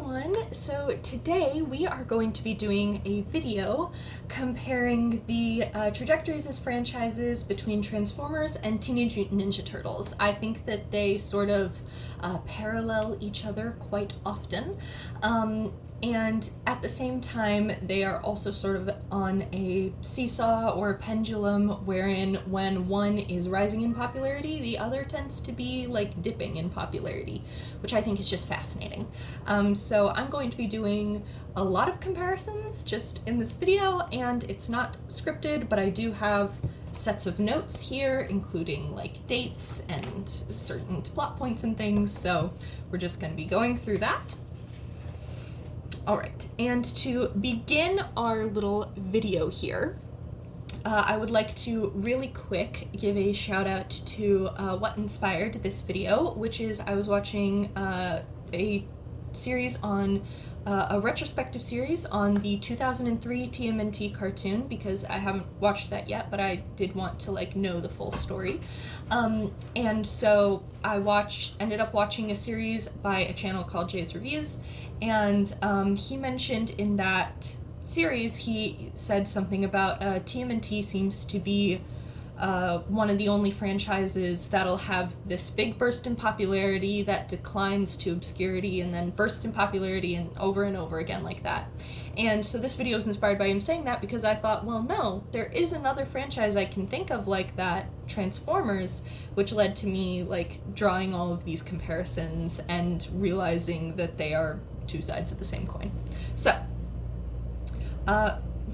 everyone! So today we are going to be doing a video comparing the trajectories as franchises between Transformers and Teenage Mutant Ninja Turtles. I think that they sort of parallel each other quite often. And at the same time, they are also sort of on a seesaw or a pendulum wherein when one is rising in popularity, the other tends to be like dipping in popularity, which I think is just fascinating. So I'm going to be doing a lot of comparisons just in this video, and it's not scripted, but I do have sets of notes here, including like dates and certain plot points and things, so we're just going to be going through that. Alright, and to begin our little video here, I would like to really quick give a shout out to what inspired this video, which is I was watching a series on a retrospective series on the 2003 TMNT cartoon, because I haven't watched that yet, but I did want to know the full story. And so I ended up watching a series by a channel called Jay's Reviews, and he mentioned in that series, he said something about TMNT seems to be one of the only franchises that'll have this big burst in popularity that declines to obscurity and then bursts in popularity and over again like that. And so this video was inspired by him saying that, because I thought, well, no, there is another franchise I can think of like that, Transformers, which led to me drawing all of these comparisons and realizing that they are two sides of the same coin. So,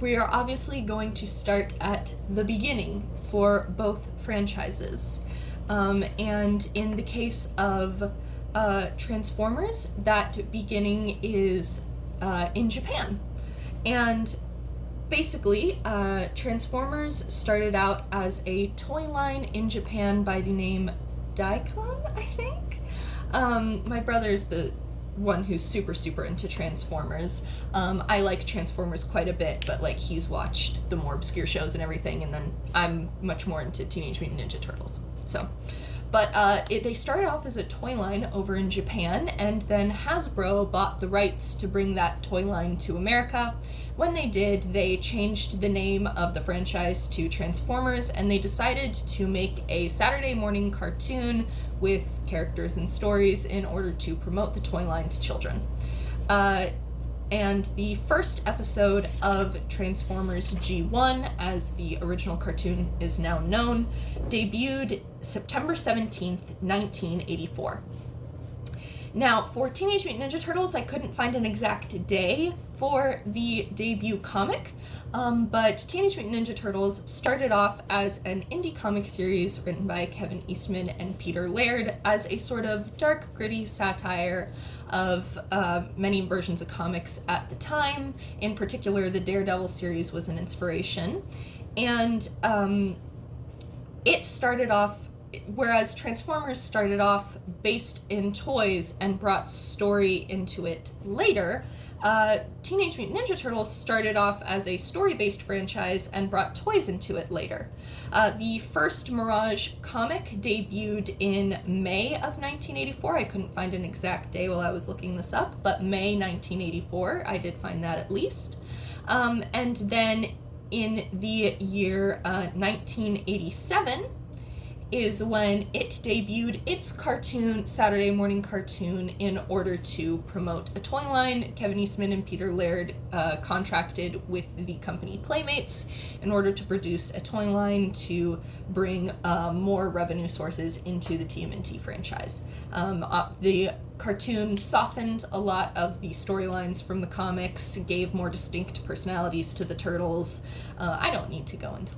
we are obviously going to start at the beginning for both franchises. And in the case of Transformers, that beginning is in Japan. And basically, Transformers started out as a toy line in Japan by the name Daikon, I think? My brother's the one who's super into Transformers. I like Transformers quite a bit, but he's watched the more obscure shows and everything, and then I'm much more into Teenage Mutant Ninja Turtles. So, but they started off as a toy line over in Japan, and then Hasbro bought the rights to bring that toy line to America. When they did, they changed the name of the franchise to Transformers, and they decided to make a Saturday morning cartoon with characters and stories in order to promote the toy line to children. And the first episode of Transformers G1, as the original cartoon is now known, debuted September 17th, 1984. Now, for Teenage Mutant Ninja Turtles, I couldn't find an exact day for the debut comic, but Teenage Mutant Ninja Turtles started off as an indie comic series written by Kevin Eastman and Peter Laird as a sort of dark, gritty satire of many versions of comics at the time. In particular, the Daredevil series was an inspiration, and it started off, whereas Transformers started off based in toys and brought story into it later, Teenage Mutant Ninja Turtles started off as a story-based franchise and brought toys into it later. The first Mirage comic debuted in May of 1984. I couldn't find an exact day while I was looking this up, but May 1984, I did find that at least. And then in the year 1987, is when it debuted its cartoon, Saturday morning cartoon, in order to promote a toy line. Kevin Eastman and Peter Laird contracted with the company Playmates in order to produce a toy line to bring more revenue sources into the TMNT franchise. The cartoon softened a lot of the storylines from the comics, gave more distinct personalities to the turtles. I don't need to go into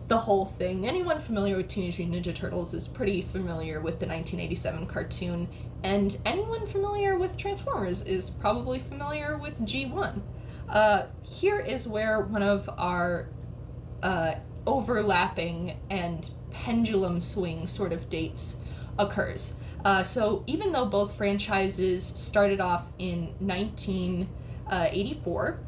the whole thing. Anyone familiar with Teenage Mutant Ninja Turtles is pretty familiar with the 1987 cartoon, and anyone familiar with Transformers is probably familiar with G1. Here is where one of our overlapping and pendulum swing sort of dates occurs. So even though both franchises started off in 1984,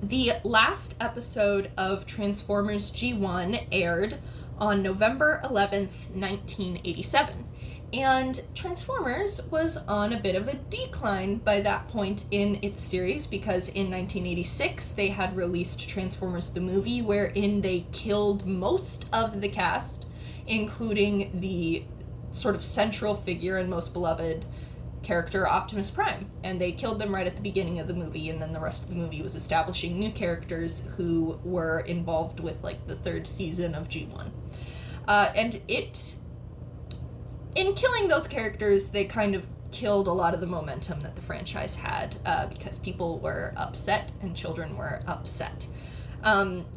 the last episode of Transformers G1 aired on November 11th, 1987. And Transformers was on a bit of a decline by that point in its series, because in 1986 they had released Transformers the movie, wherein they killed most of the cast, including the sort of central figure and most beloved character Optimus Prime. And they killed them right at the beginning of the movie, and then the rest of the movie was establishing new characters who were involved with, like, the third season of G1. In killing those characters, they kind of killed a lot of the momentum that the franchise had, because people were upset and children were upset.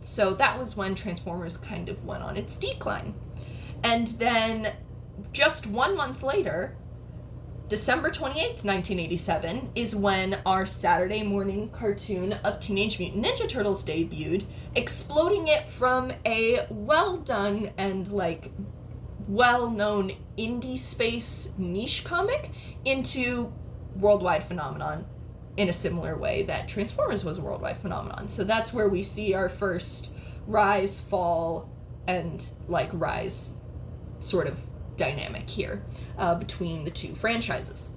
So that was when Transformers kind of went on its decline. And then just 1 month later, December 28th, 1987, is when our Saturday morning cartoon of Teenage Mutant Ninja Turtles debuted, exploding it from a well-done and, like, well-known indie space niche comic into worldwide phenomenon in a similar way that Transformers was a worldwide phenomenon. So that's where we see our first rise, fall, and, like, rise sort of dynamic here between the two franchises,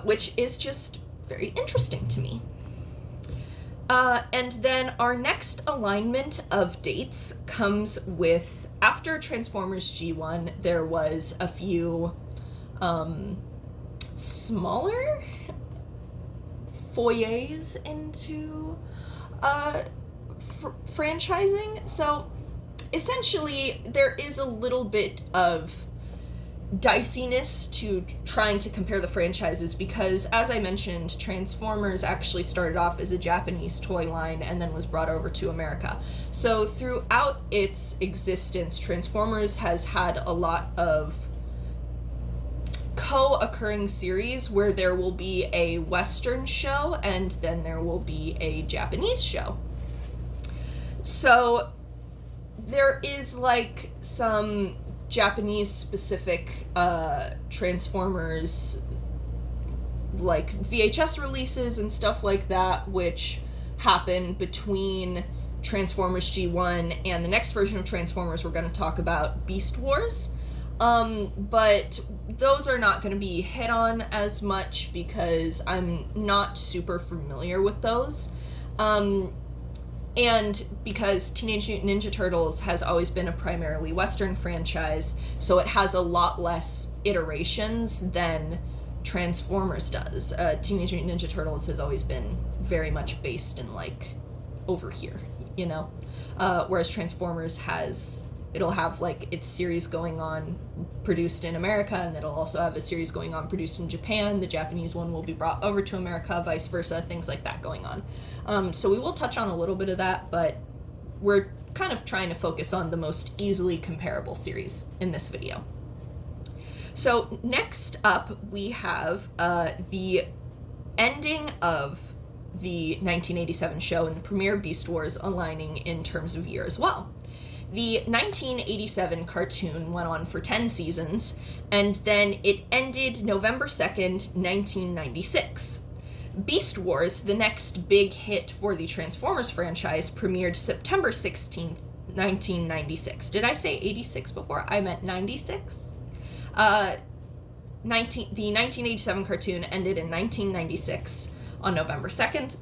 which is just very interesting to me. And then our next alignment of dates comes with, after Transformers G1, there was a few smaller forays into franchising. So essentially, there is a little bit of diciness to trying to compare the franchises, because, as I mentioned, Transformers actually started off as a Japanese toy line and then was brought over to America. So throughout its existence, Transformers has had a lot of co-occurring series where there will be a Western show and then there will be a Japanese show. So there is, like, some Japanese specific Transformers, like, VHS releases and stuff like that, which happen between Transformers G1 and the next version of Transformers we're going to talk about, Beast Wars. But those are not going to be hit on as much because I'm not super familiar with those. And because Teenage Mutant Ninja Turtles has always been a primarily Western franchise, so it has a lot less iterations than Transformers does. Teenage Mutant Ninja Turtles has always been very much based in, like, over here, you know? Whereas Transformers it'll have, like, its series going on produced in America, and it'll also have a series going on produced in Japan. The Japanese one will be brought over to America, vice versa, things like that going on. So we will touch on a little bit of that, but we're kind of trying to focus on the most easily comparable series in this video. So next up, we have the ending of the 1987 show and the premiere Beast Wars aligning in terms of year as well. The 1987 cartoon went on for 10 seasons, and then it ended November 2nd, 1996. Beast Wars, the next big hit for the Transformers franchise, premiered September 16th, 1996. Did I say 86 before? I meant 96? The 1987 cartoon ended in 1996 on November 2nd.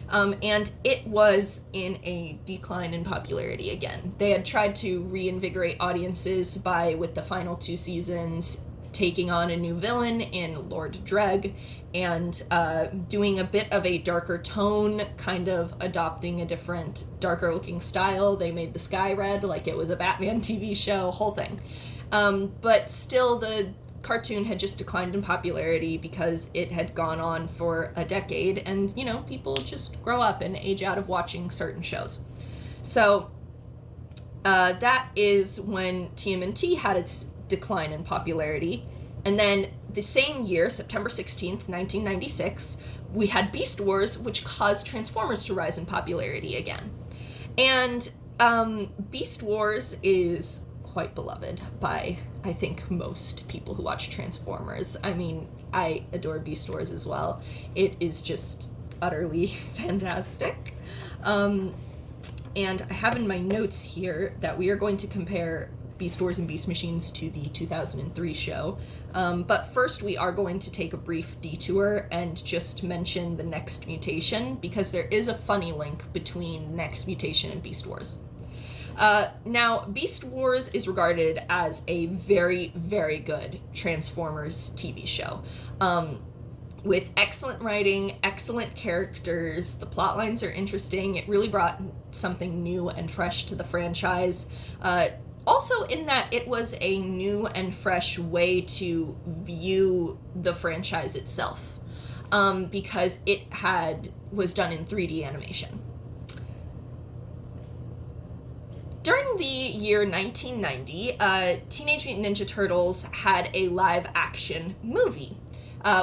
And it was in a decline in popularity again. They had tried to reinvigorate audiences with the final 2 seasons, taking on a new villain in Lord Dreg, and doing a bit of a darker tone, kind of adopting a different, darker looking style. They made the sky red like it was a Batman TV show, whole thing. But still, the cartoon had just declined in popularity because it had gone on for a decade, and, you know, people just grow up and age out of watching certain shows. So that is when TMNT had its decline in popularity. And then the same year, September 16th, 1996, we had Beast Wars, which caused Transformers to rise in popularity again. And Beast Wars is quite beloved by, I think, most people who watch Transformers. I mean, I adore Beast Wars as well. It is just utterly fantastic. And I have in my notes here that we are going to compare Beast Wars and Beast Machines to the 2003 show. But first we are going to take a brief detour and just mention the Next Mutation, because there is a funny link between Next Mutation and Beast Wars. Now, Beast Wars is regarded as a very, very good Transformers TV show. With excellent writing, excellent characters, the plot lines are interesting. It really brought something new and fresh to the franchise. Also in that it was a new and fresh way to view the franchise itself, because it was done in 3D animation. During the year 1990, Teenage Mutant Ninja Turtles had a live-action movie,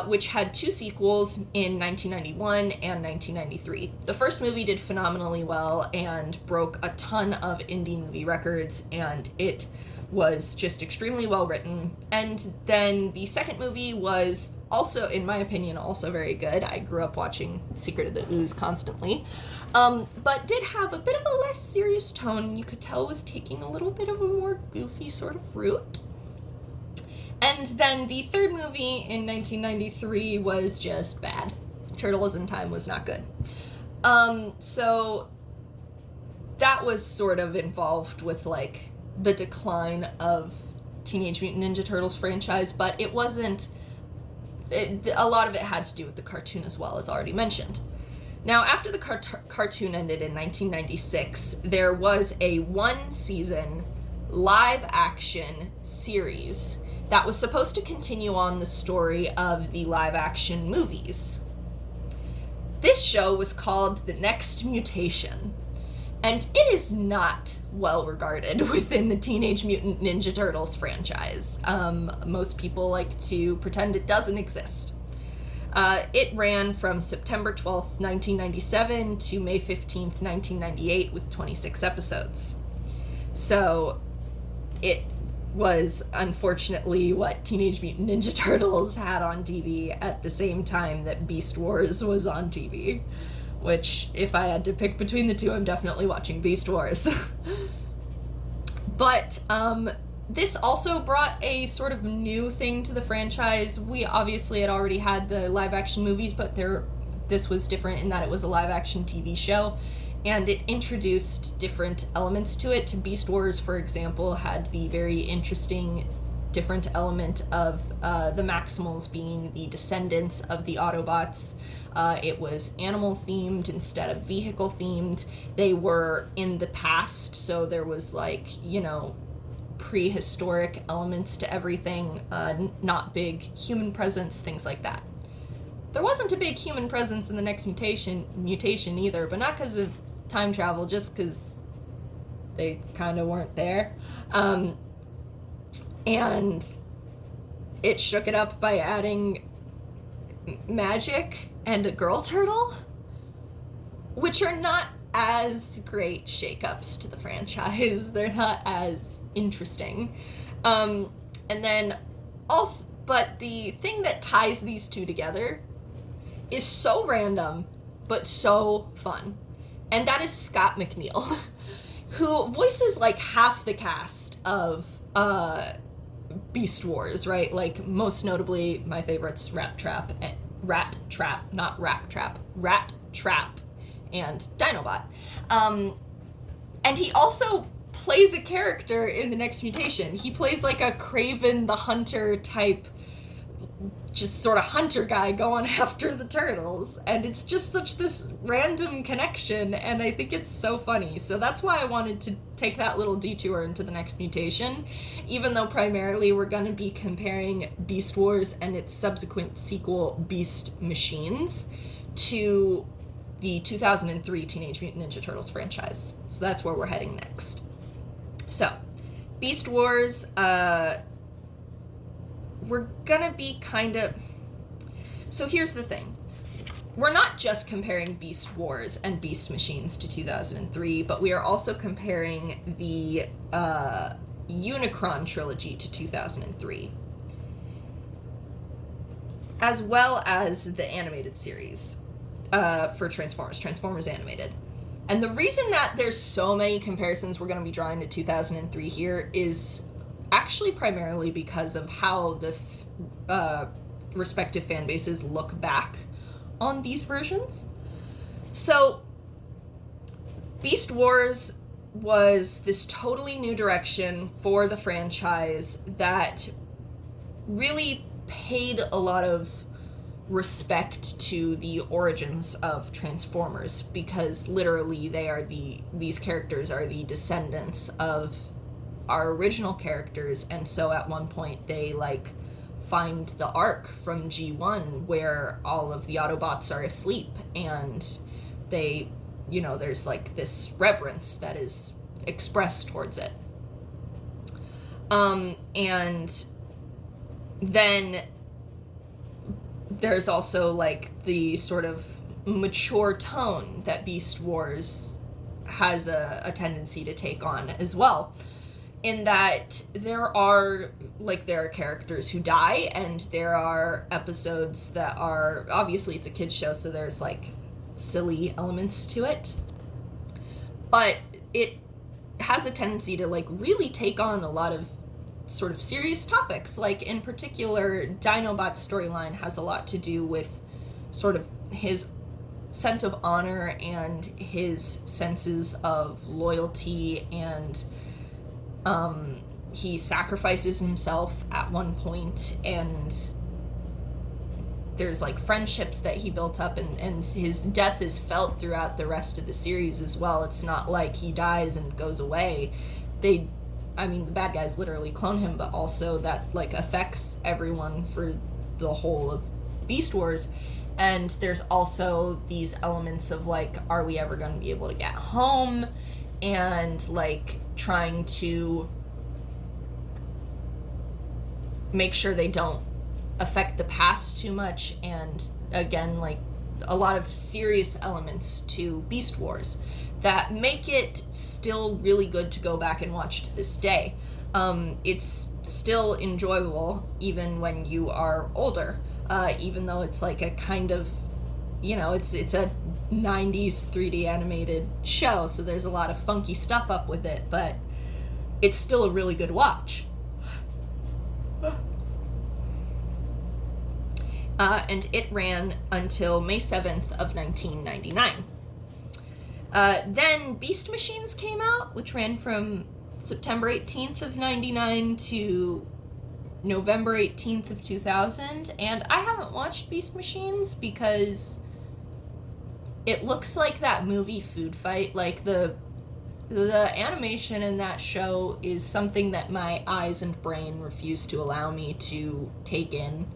which had 2 sequels in 1991 and 1993. The first movie did phenomenally well and broke a ton of indie movie records, and it was just extremely well written. And then the second movie was also, in my opinion, also very good. I grew up watching Secret of the Ooze constantly, but did have a bit of a less serious tone. You could tell was taking a little bit of a more goofy sort of route. And then the third movie in 1993 was just bad. Turtles in Time was not good. So that was sort of involved with, like, the decline of Teenage Mutant Ninja Turtles franchise, but it wasn't... a lot of it had to do with the cartoon as well, as already mentioned. Now, after the cartoon ended in 1996, there was a 1-season live-action series that was supposed to continue on the story of the live-action movies. This show was called The Next Mutation, and it is not well regarded within the Teenage Mutant Ninja Turtles franchise. Most people like to pretend it doesn't exist. It ran from September 12th, 1997 to May 15th, 1998 with 26 episodes. So it was unfortunately what Teenage Mutant Ninja Turtles had on TV at the same time that Beast Wars was on TV, which, if I had to pick between the two, I'm definitely watching Beast Wars. But this also brought a sort of new thing to the franchise. We obviously had already had the live-action movies, but this was different in that it was a live-action TV show, and it introduced different elements to it. Beast Wars, for example, had the very interesting different element of the Maximals being the descendants of the Autobots. It was animal-themed instead of vehicle-themed. They were in the past, so there was, like, prehistoric elements to everything, not big human presence, things like that. There wasn't a big human presence in the Next Mutation either, but not because of time travel, just because they kind of weren't there. And it shook it up by adding magic and a girl turtle, which are not as great shakeups to the franchise. They're not as interesting. And then also, but the thing that ties these two together is so random, but so fun. And that is Scott McNeil, who voices like half the cast of Beast Wars, right? Like, most notably, my favorites, Rat Trap, and Dinobot. And he also plays a character in The Next Mutation. He plays like a Kraven the Hunter type, just sort of hunter guy going after the turtles, and it's just such this random connection, and I think it's so funny. So that's why I wanted to take that little detour into The Next Mutation, even though primarily we're going to be comparing Beast Wars and its subsequent sequel, Beast Machines, to the 2003 Teenage Mutant Ninja Turtles franchise. So that's where we're heading next. So, Beast Wars, we're gonna be so here's the thing. We're not just comparing Beast Wars and Beast Machines to 2003, but we are also comparing the Unicron trilogy to 2003, as well as the animated series for Transformers Animated. And the reason that there's so many comparisons we're going to be drawing to 2003 here is actually primarily because of how the respective fan bases look back on these versions. So, Beast Wars was this totally new direction for the franchise that really paid a lot of respect to the origins of Transformers, because literally these characters are the descendants of our original characters, and so at one point they find the Ark from G1 where all of the Autobots are asleep, and they, there's this reverence that is expressed towards it. And then there's also the sort of mature tone that Beast Wars has a tendency to take on as well, in that there are characters who die, and there are episodes that are, obviously it's a kid's show, so there's silly elements to it, but it has a tendency to really take on a lot of sort of serious topics. In particular, Dinobot's storyline has a lot to do with sort of his sense of honor and his senses of loyalty, and he sacrifices himself at one point, and there's friendships that he built up, and his death is felt throughout the rest of the series as well. It's not like he dies and goes away. The bad guys literally clone him, but also that affects everyone for the whole of Beast Wars. And there's also these elements of are we ever going to be able to get home, and trying to make sure they don't affect the past too much, and again a lot of serious elements to Beast Wars that make it still really good to go back and watch to this day. It's still enjoyable even when you are older, even though it's a kind of, it's a 90s 3D animated show, so there's a lot of funky stuff up with it, but it's still a really good watch. And it ran until May 7th of 1999. Then Beast Machines came out, which ran from September 18th of 99 to November 18th of 2000, and I haven't watched Beast Machines because it looks like that movie Food Fight. The animation in that show is something that my eyes and brain refuse to allow me to take in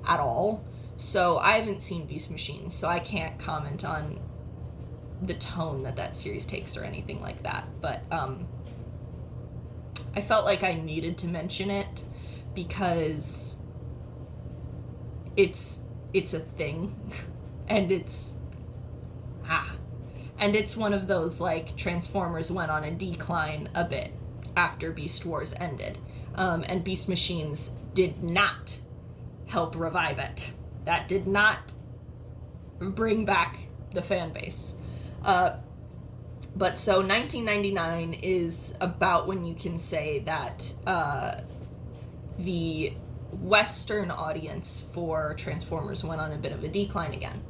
at all. So I haven't seen Beast Machines, so I can't comment on the tone that series takes or anything like that. But I felt like I needed to mention it because it's a thing, and it's one of those Transformers went on a decline a bit after Beast Wars ended, and Beast Machines did not help revive it. That did not bring back the fan base. But so 1999 is about when you can say that the Western audience for Transformers went on a bit of a decline again.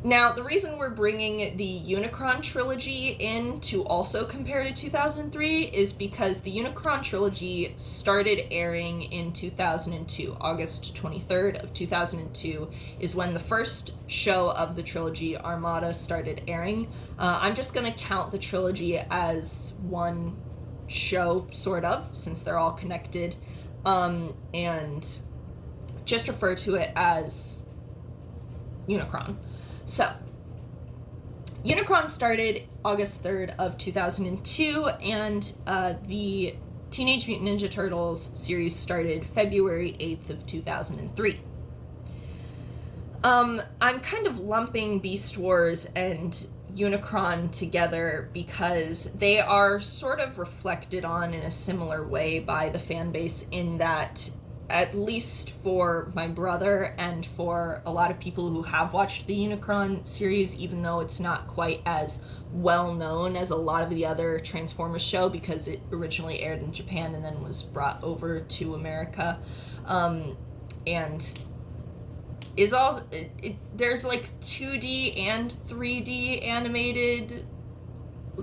Now, the reason we're bringing the Unicron trilogy in to also compare to 2003 is because the Unicron trilogy started airing in 2002. August 23rd of 2002 is when the first show of the trilogy, Armada, started airing. I'm just going to count the trilogy as one show, sort of, since they're all connected, and just refer to it as Unicron. So, Unicron started August 3rd of 2002, and the Teenage Mutant Ninja Turtles series started February 8th of 2003. I'm kind of lumping Beast Wars and Unicron together because they are sort of reflected on in a similar way by the fan base, in that at least for my brother and for a lot of people who have watched the Unicron series, even though it's not quite as well known as a lot of the other Transformers show because it originally aired in Japan and then was brought over to America, and is all there's like 2D and 3D animated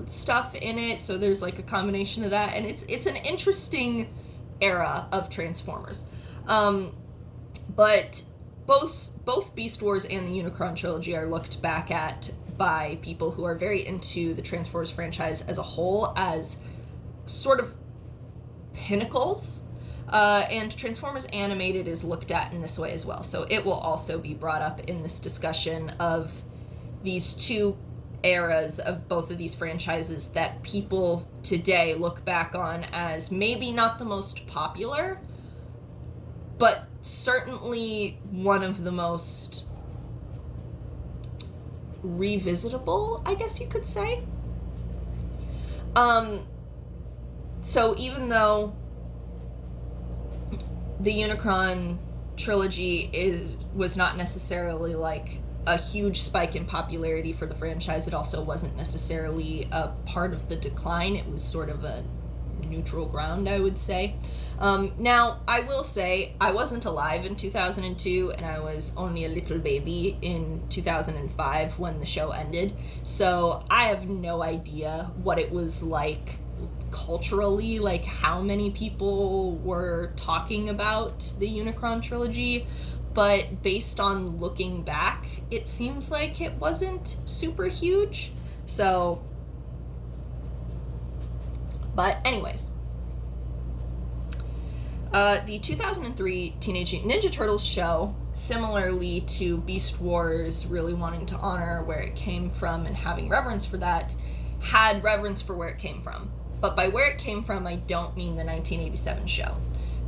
stuff in it, so there's like a combination of that, and it's an interesting era of Transformers. But both Beast Wars and the Unicron trilogy are looked back at by people who are very into the Transformers franchise as a whole as sort of pinnacles. And Transformers Animated is looked at in this way as well. So it will also be brought up in this discussion of these two eras of both of these franchises that people today look back on as maybe not the most popular, but certainly one of the most revisitable, I guess you could say. So even though the Unicron trilogy was not necessarily like a huge spike in popularity for the franchise, it also wasn't necessarily a part of the decline. It was sort of a neutral ground, I would say. Now, I will say, I wasn't alive in 2002, and I was only a little baby in 2005 when the show ended, so I have no idea what it was like culturally, like how many people were talking about the Unicron trilogy, but based on looking back, it seems like it wasn't super huge, so... But anyways, the 2003 Teenage Mutant Ninja Turtles show, similarly to Beast Wars really wanting to honor where it came from and having reverence for that, had reverence for where it came from. But by where it came from, I don't mean the 1987 show.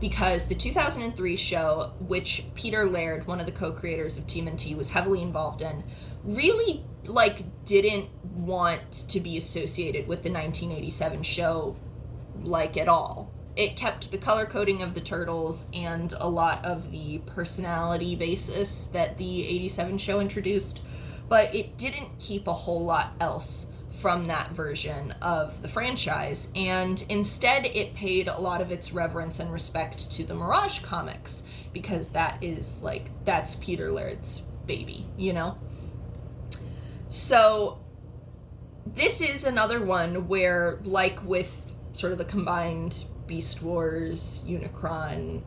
Because the 2003 show, which Peter Laird, one of the co-creators of TMNT, was heavily involved in, really, didn't want to be associated with the 1987 show, at all. It kept the color coding of the Turtles and a lot of the personality basis that the 87 show introduced, but it didn't keep a whole lot else from that version of the franchise, and instead it paid a lot of its reverence and respect to the Mirage comics, because that's Peter Laird's baby, you know? So this is another one where, like with sort of the combined Beast Wars, Unicron,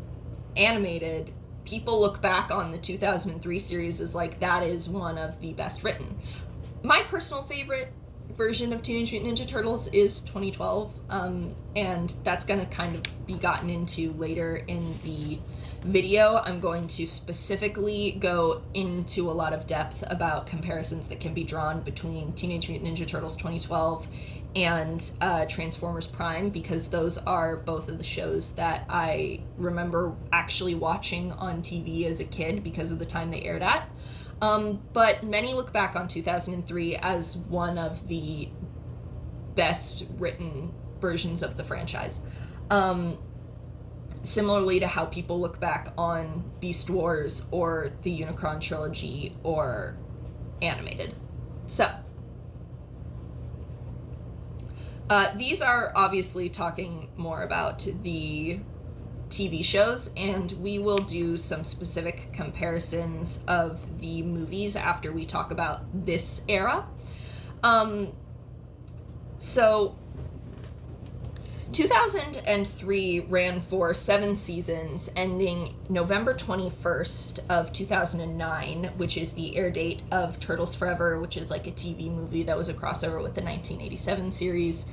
Animated, people look back on the 2003 series as that is one of the best written. My personal favorite version of Teenage Mutant Ninja Turtles is 2012, and that's going to kind of be gotten into later in the video. I'm going to specifically go into a lot of depth about comparisons that can be drawn between Teenage Mutant Ninja Turtles 2012 and Transformers Prime, because those are both of the shows that I remember actually watching on TV as a kid because of the time they aired at. But many look back on 2003 as one of the best written versions of the franchise. Similarly to how people look back on Beast Wars or the Unicron trilogy or Animated. So, these are obviously talking more about the TV shows, and we will do some specific comparisons of the movies after we talk about this era. So 2003 ran for 7 seasons, ending November 21st of 2009, which is the air date of Turtles Forever, which is like a TV movie that was a crossover with the 1987 series.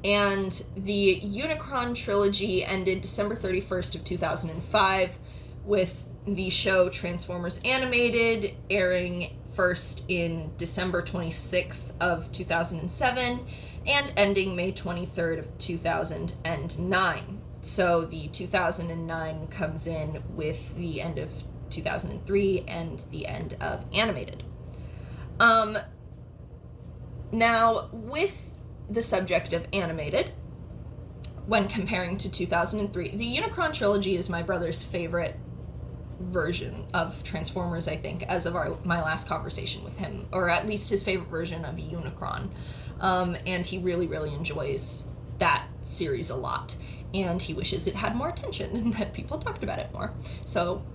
And the Unicron trilogy ended December 31st of 2005, with the show Transformers Animated airing first in December 26th of 2007 and ending May 23rd of 2009. So the 2009 comes in with the end of 2003 and the end of Animated. Now, with the subject of Animated, when comparing to 2003. The Unicron trilogy is my brother's favorite version of Transformers, I think, as of my last conversation with him, or at least his favorite version of Unicron. And he really, really enjoys that series a lot. And he wishes it had more attention and that people talked about it more. So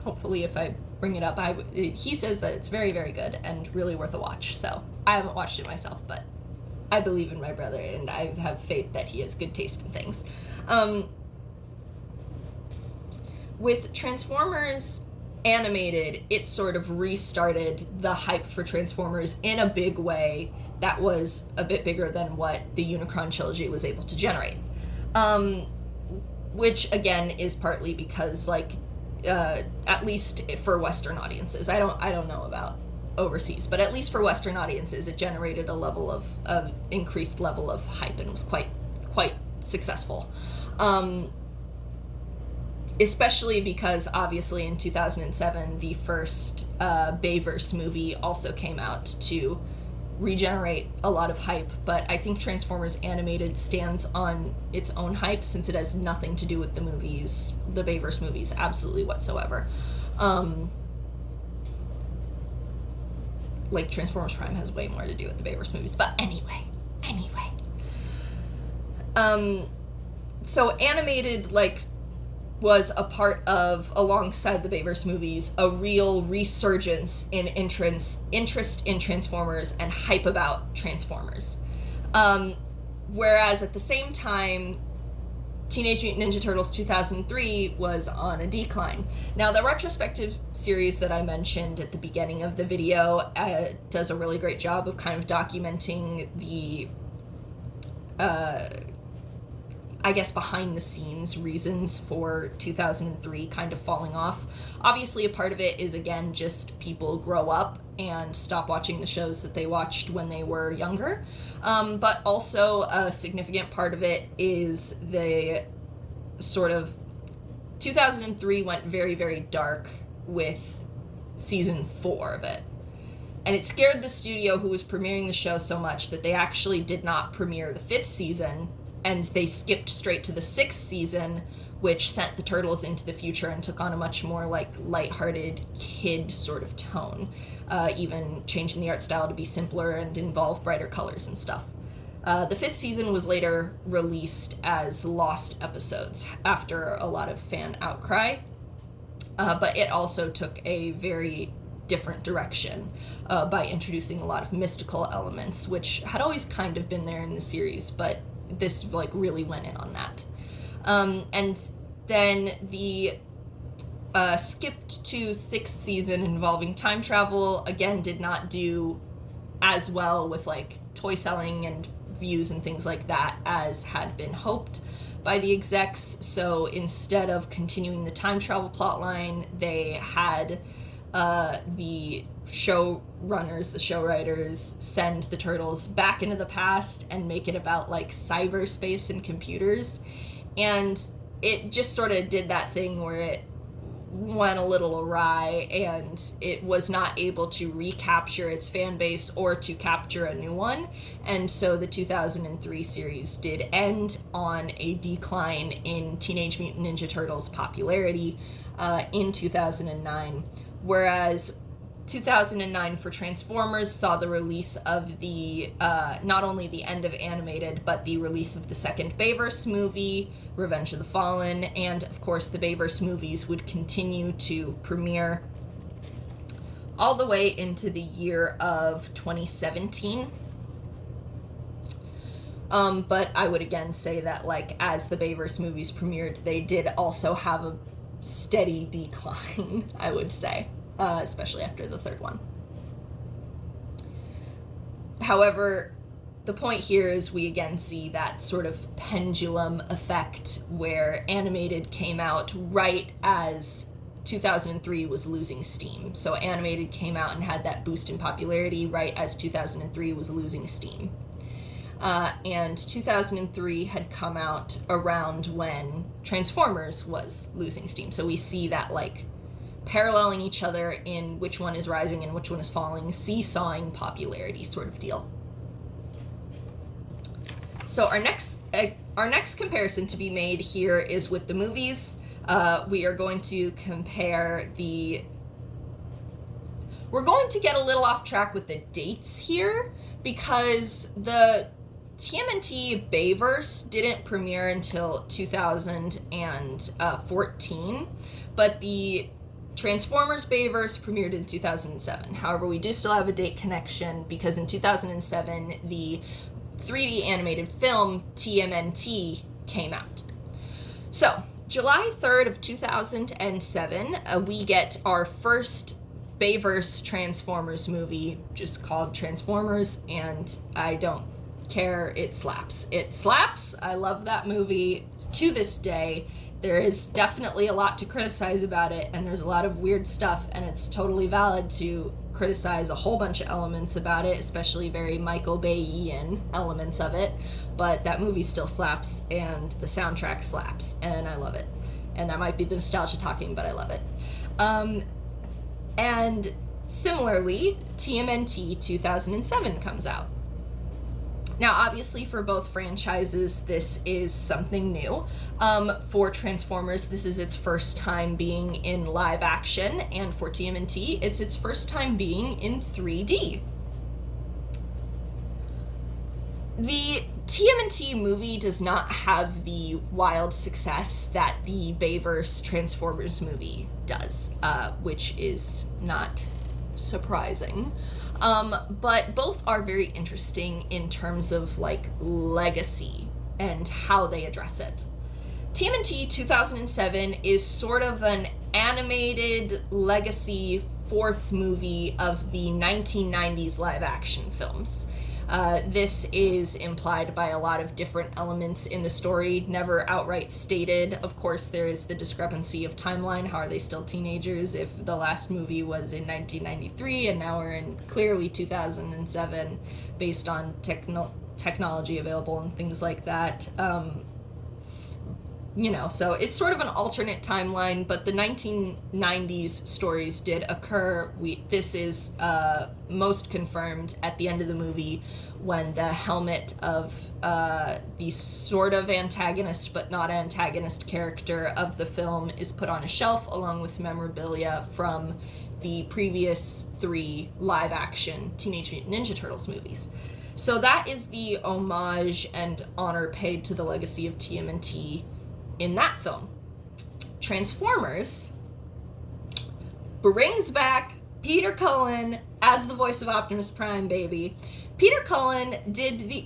hopefully if I bring it up, he says that it's very, very good and really worth a watch. So I haven't watched it myself, but I believe in my brother and I have faith that he has good taste in things. With Transformers Animated, it sort of restarted the hype for Transformers in a big way that was a bit bigger than what the Unicron trilogy was able to generate. Which, again, is partly because, like, at least for Western audiences, I don't know about overseas, but at least for Western audiences, it generated a level of increased level of hype and was quite successful. Especially because, obviously, in 2007, the first Bayverse movie also came out to regenerate a lot of hype, but I think Transformers Animated stands on its own hype since it has nothing to do with the Bayverse movies, absolutely whatsoever. Like, Transformers Prime has way more to do with the Bayverse movies, but anyway. So Animated, like, was a part of, alongside the Bayverse movies, a real resurgence in interest in Transformers and hype about Transformers. Whereas at the same time, Teenage Mutant Ninja Turtles 2003 was on a decline. Now, the retrospective series that I mentioned at the beginning of the video does a really great job of kind of documenting the I guess behind the scenes reasons for 2003 kind of falling off. Obviously, a part of it is, again, just people grow up and stop watching the shows that they watched when they were younger. But also a significant part of it is the sort of 2003 went very, very dark with season 4 of it. And it scared the studio who was premiering the show so much that they actually did not premiere the 5th season, and they skipped straight to the 6th season, which sent the Turtles into the future and took on a much more, like, lighthearted kid sort of tone, even changing the art style to be simpler and involve brighter colors and stuff. The 5th season was later released as lost episodes after a lot of fan outcry, but it also took a very different direction by introducing a lot of mystical elements, which had always kind of been there in the series, but this, like, really went in on that. And then the skipped to 6th season involving time travel, again, did not do as well with, like, toy selling and views and things like that as had been hoped by the execs. So instead of continuing the time travel plotline, they had the showrunners, the show writers, send the Turtles back into the past and make it about, like, cyberspace and computers. And it just sort of did that thing where it went a little awry and it was not able to recapture its fan base or to capture a new one. And so the 2003 series did end on a decline in Teenage Mutant Ninja Turtles popularity in 2009. Whereas 2009 for Transformers saw the release of the, not only the end of Animated, but the release of the second Bayverse movie, Revenge of the Fallen, and of course the Bayverse movies would continue to premiere all the way into the year of 2017. But I would again say that, like, as the Bayverse movies premiered, they did also have a steady decline, I would say. Especially after the 3rd one. However, the point here is we again see that sort of pendulum effect where Animated came out right as 2003 was losing steam. So Animated came out and had that boost in popularity right as 2003 was losing steam. And 2003 had come out around when Transformers was losing steam. So we see that, like, paralleling each other in which one is rising and which one is falling, seesawing popularity sort of deal. So our next our next comparison to be made here is with the movies. We are going to compare we're going to get a little off track with the dates here, because the TMNT Bayverse didn't premiere until 2014, but the Transformers Bayverse premiered in 2007. However, we do still have a date connection, because in 2007, the 3D animated film TMNT came out. So, July 3rd of 2007, we get our first Bayverse Transformers movie, just called Transformers, and I don't care, it slaps. It slaps. I love that movie to this day. There is definitely a lot to criticize about it, and there's a lot of weird stuff, and it's totally valid to criticize a whole bunch of elements about it, especially very Michael Bay-ian elements of it, but that movie still slaps, and the soundtrack slaps, and I love it. And that might be the nostalgia talking, but I love it. And similarly, TMNT 2007 comes out. Now, obviously, for both franchises, this is something new. For Transformers, this is its first time being in live action, and for TMNT, it's its first time being in 3D. The TMNT movie does not have the wild success that the Bayverse Transformers movie does, which is not surprising. But both are very interesting in terms of like legacy and how they address it. TMNT 2007 is sort of an animated legacy fourth movie of the 1990s live action films. This is implied by a lot of different elements in the story, never outright stated. Of course, there is the discrepancy of timeline. How are they still teenagers if the last movie was in 1993 and now we're in clearly 2007 based on technology available and things like that? So it's sort of an alternate timeline, but the 1990s stories did occur. This is most confirmed at the end of the movie when the helmet of the sort of antagonist but not antagonist character of the film is put on a shelf along with memorabilia from the previous 3 live-action Teenage Mutant Ninja Turtles movies. So that is the homage and honor paid to the legacy of TMNT in that film. Transformers brings back Peter Cullen as the voice of Optimus Prime, baby. Peter Cullen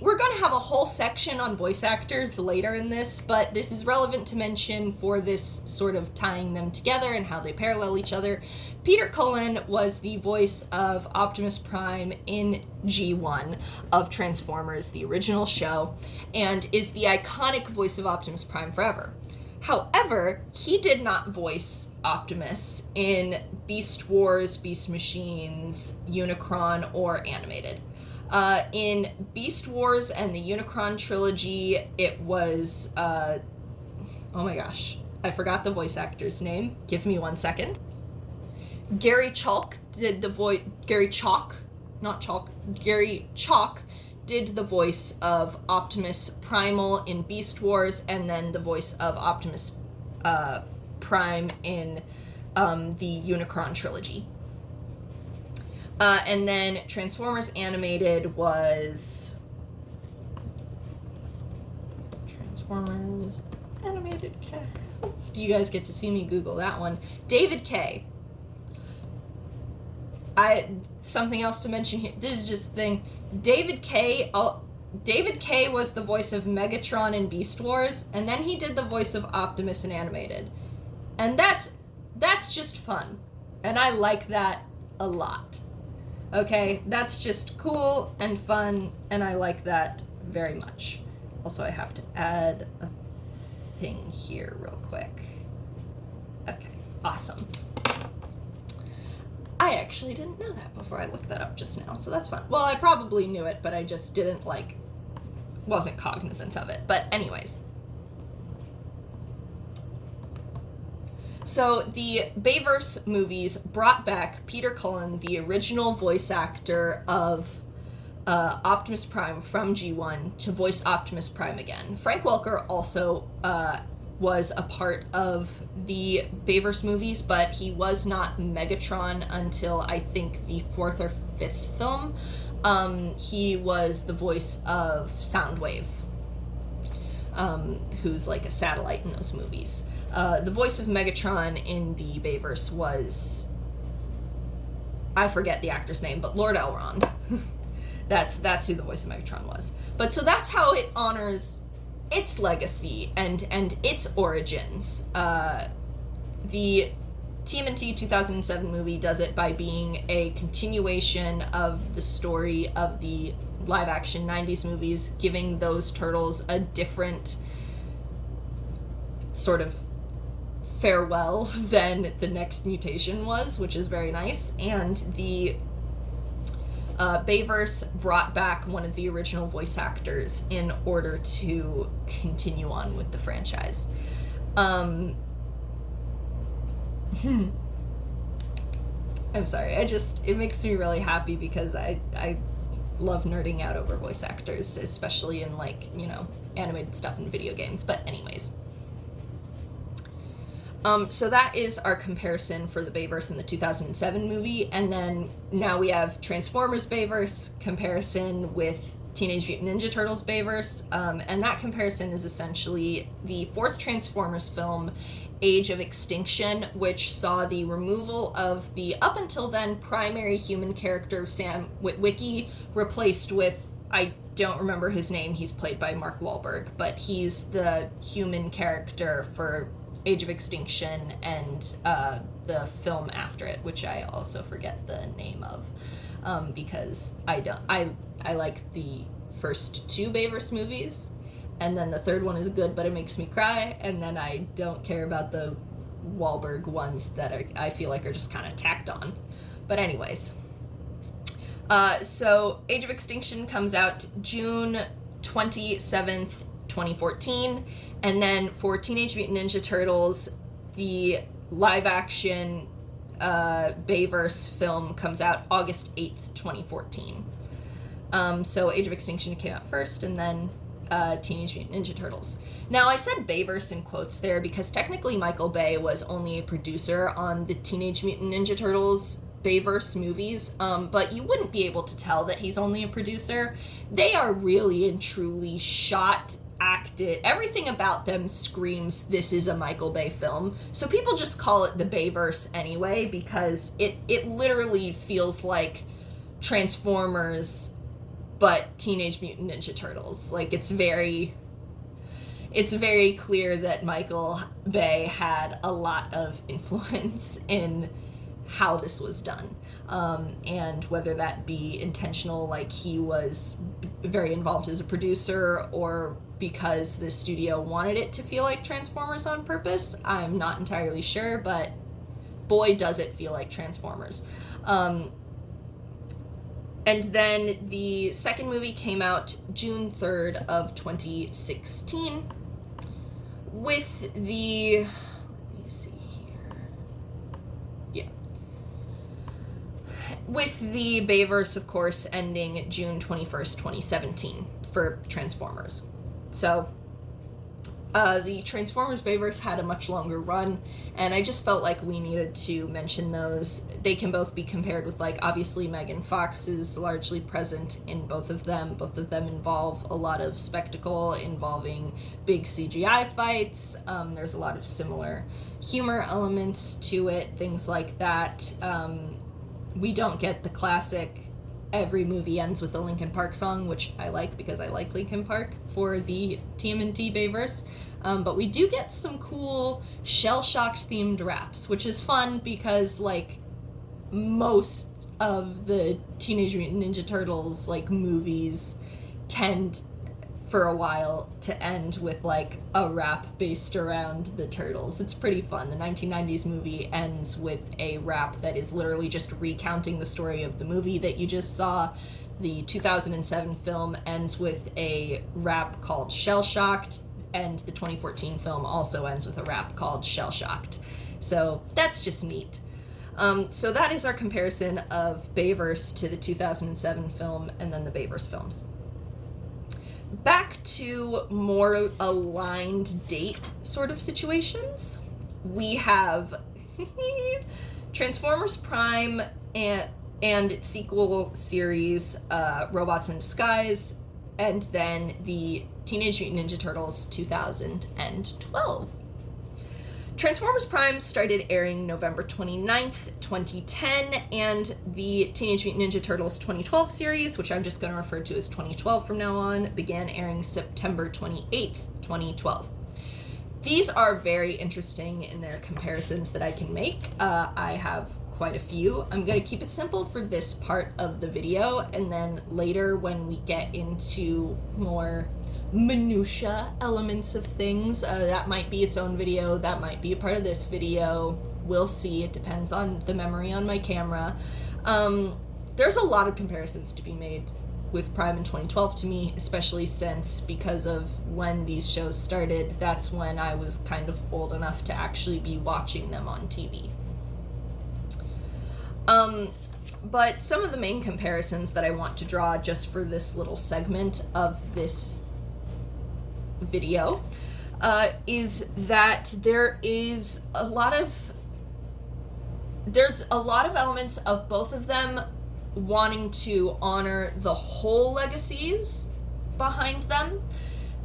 we're going to have a whole section on voice actors later in this, but this is relevant to mention for this sort of tying them together and how they parallel each other. Peter Cullen was the voice of Optimus Prime in G1 of Transformers, the original show, and is the iconic voice of Optimus Prime forever. However, he did not voice Optimus in Beast Wars, Beast Machines, Unicron, or animated. In Beast Wars and the Unicron trilogy, it was, oh my gosh, I forgot the voice actor's name. Give me 1 second. Gary Chalk did the voice, Gary Chalk did the voice of Optimus Primal in Beast Wars, and then the voice of Optimus Prime in the Unicron trilogy. And then Transformers Animated was... Transformers Animated cast. You guys get to see me Google that one. David Kaye. Something else to mention here. This is just a thing. David Kaye was the voice of Megatron in Beast Wars, and then he did the voice of Optimus in Animated. And that's just fun. And I like that a lot. Okay, that's just cool and fun, and I like that very much. Also, I have to add a thing here real quick. Okay, awesome. I actually didn't know that before I looked that up just now, so that's fun. Well, I probably knew it, but I just didn't, wasn't cognizant of it. But anyways. So the Bayverse movies brought back Peter Cullen, the original voice actor of Optimus Prime from G1 to voice Optimus Prime again. Frank Welker also was a part of the Bayverse movies, but he was not Megatron until I think the 4th or 5th film. He was the voice of Soundwave, who's like a satellite in those movies. The voice of Megatron in the Bayverse was, I forget the actor's name, but Lord Elrond. That's who the voice of Megatron was. But so that's how it honors its legacy and its origins. The TMNT 2007 movie does it by being a continuation of the story of the live-action 90s movies, giving those turtles a different sort of farewell than the next mutation was, which is very nice. And the Bayverse brought back one of the original voice actors in order to continue on with the franchise. I'm sorry, it makes me really happy because I love nerding out over voice actors, especially in, like, you know, animated stuff and video games. But anyways. So that is our comparison for the Bayverse and the 2007 movie, and then now we have Transformers Bayverse comparison with Teenage Mutant Ninja Turtles Bayverse, and that comparison is essentially the 4th Transformers film, Age of Extinction, which saw the removal of the up until then primary human character of Sam Witwicky, replaced with, I don't remember his name, he's played by Mark Wahlberg, but he's the human character for Age of Extinction and the film after it, which I also forget the name of, because I like the first 2 Bayverse movies, and then the 3rd one is good, but it makes me cry, and then I don't care about the Wahlberg ones that I feel like are just kind of tacked on. But anyways, so Age of Extinction comes out June 27th, 2014. And then for Teenage Mutant Ninja Turtles, the live-action Bayverse film comes out August 8th, 2014. So Age of Extinction came out first, and then Teenage Mutant Ninja Turtles. Now, I said Bayverse in quotes there because technically Michael Bay was only a producer on the Teenage Mutant Ninja Turtles Bayverse movies, but you wouldn't be able to tell that he's only a producer. They are really and truly shot, acted, everything about them screams this is a Michael Bay film. So people just call it the Bayverse anyway, because it literally feels like Transformers but Teenage Mutant Ninja Turtles. Like, it's very clear that Michael Bay had a lot of influence in how this was done. And whether that be intentional, like he was very involved as a producer, or because the studio wanted it to feel like Transformers on purpose, I'm not entirely sure, but boy does it feel like Transformers. And then the second movie came out June 3rd of 2016 with the, let me see here, yeah, with the Bayverse, of course, ending June 21st, 2017 for Transformers. So, the Transformers Bayverse had a much longer run, and I just felt like we needed to mention those. They can both be compared with, like, obviously Megan Fox is largely present in both of them. Both of them involve a lot of spectacle involving big CGI fights. There's a lot of similar humor elements to it, things like that. We don't get the classic every movie ends with a Linkin Park song, which I like because I like Linkin Park for the TMNT Bayverse. But we do get some cool shell-shocked themed raps, which is fun because, like, most of the Teenage Mutant Ninja Turtles, like, movies tend for a while to end with, like, a rap based around the Turtles. It's pretty fun. The 1990s movie ends with a rap that is literally just recounting the story of the movie that you just saw. The 2007 film ends with a rap called Shell Shocked, and the 2014 film also ends with a rap called Shell Shocked. So that's just neat. So that is our comparison of Bayverse to the 2007 film and then the Bayverse films. Back to more aligned date sort of situations, we have Transformers Prime and its sequel series, Robots in Disguise, and then the Teenage Mutant Ninja Turtles 2012. Transformers Prime started airing November 29th, 2010, and the Teenage Mutant Ninja Turtles 2012 series, which I'm just going to refer to as 2012 from now on, began airing September 28th, 2012. These are very interesting in their comparisons that I can make. I have quite a few. I'm going to keep it simple for this part of the video, and then later when we get into more minutia elements of things, that might be its own video, that might be a part of this video, we'll see. It depends on the memory on my camera. There's a lot of comparisons to be made with Prime in 2012 to me, especially since, because of when these shows started, that's when I was kind of old enough to actually be watching them on TV. But some of the main comparisons that I want to draw just for this little segment of this video is that there's a lot of elements of both of them wanting to honor the whole legacies behind them,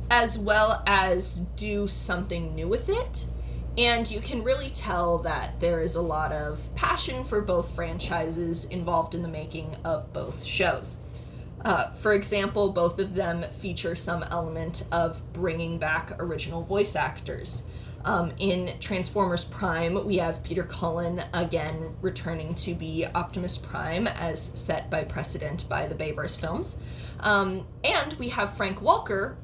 as well as do something new with it. And you can really tell that there is a lot of passion for both franchises involved in the making of both shows. For example, both of them feature some element of bringing back original voice actors. In Transformers Prime, we have Peter Cullen again returning to be Optimus Prime, as set by precedent by the Bayverse films. And we have Frank Welker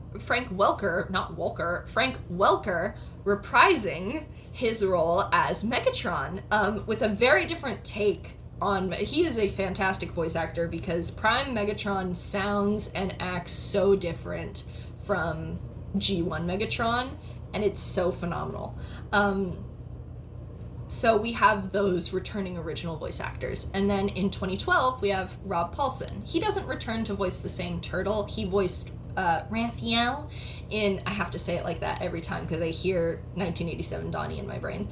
reprising his role as Megatron, with a very different take on. He is a fantastic voice actor because Prime Megatron sounds and acts so different from G1 Megatron, and it's so phenomenal. So we have those returning original voice actors. And then in 2012, we have Rob Paulsen. He doesn't return to voice the same turtle. He voiced Raphael in, I have to say it like that every time because I hear 1987 Donnie in my brain.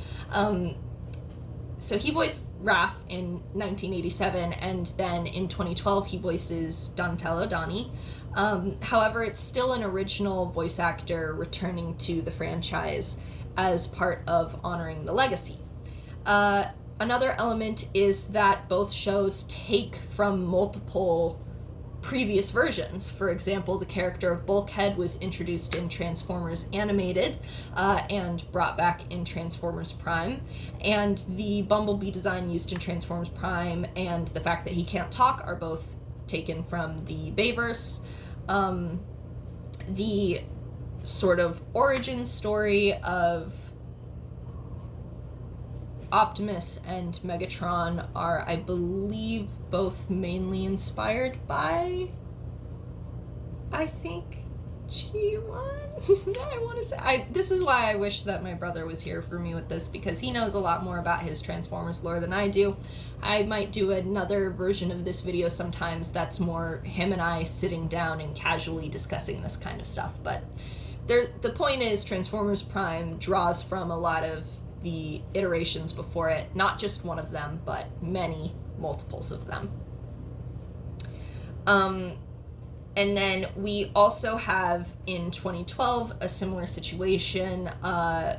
So he voiced Raph in 1987, and then in 2012 he voices Donatello Donnie. However, it's still an original voice actor returning to the franchise as part of honoring the legacy. Another element is that both shows take from multiple previous versions. For example, the character of Bulkhead was introduced in Transformers Animated and brought back in Transformers Prime, and the Bumblebee design used in Transformers Prime and the fact that he can't talk are both taken from the Bayverse. The sort of origin story of Optimus and Megatron are, I believe, both mainly inspired by, I think, G1? I want to say. This is why I wish that my brother was here for me with this, because he knows a lot more about his Transformers lore than I do. I might do another version of this video sometimes that's more him and I sitting down and casually discussing this kind of stuff. But the point is, Transformers Prime draws from a lot of the iterations before it, not just one of them, but many multiples of them. And then we also have in 2012 a similar situation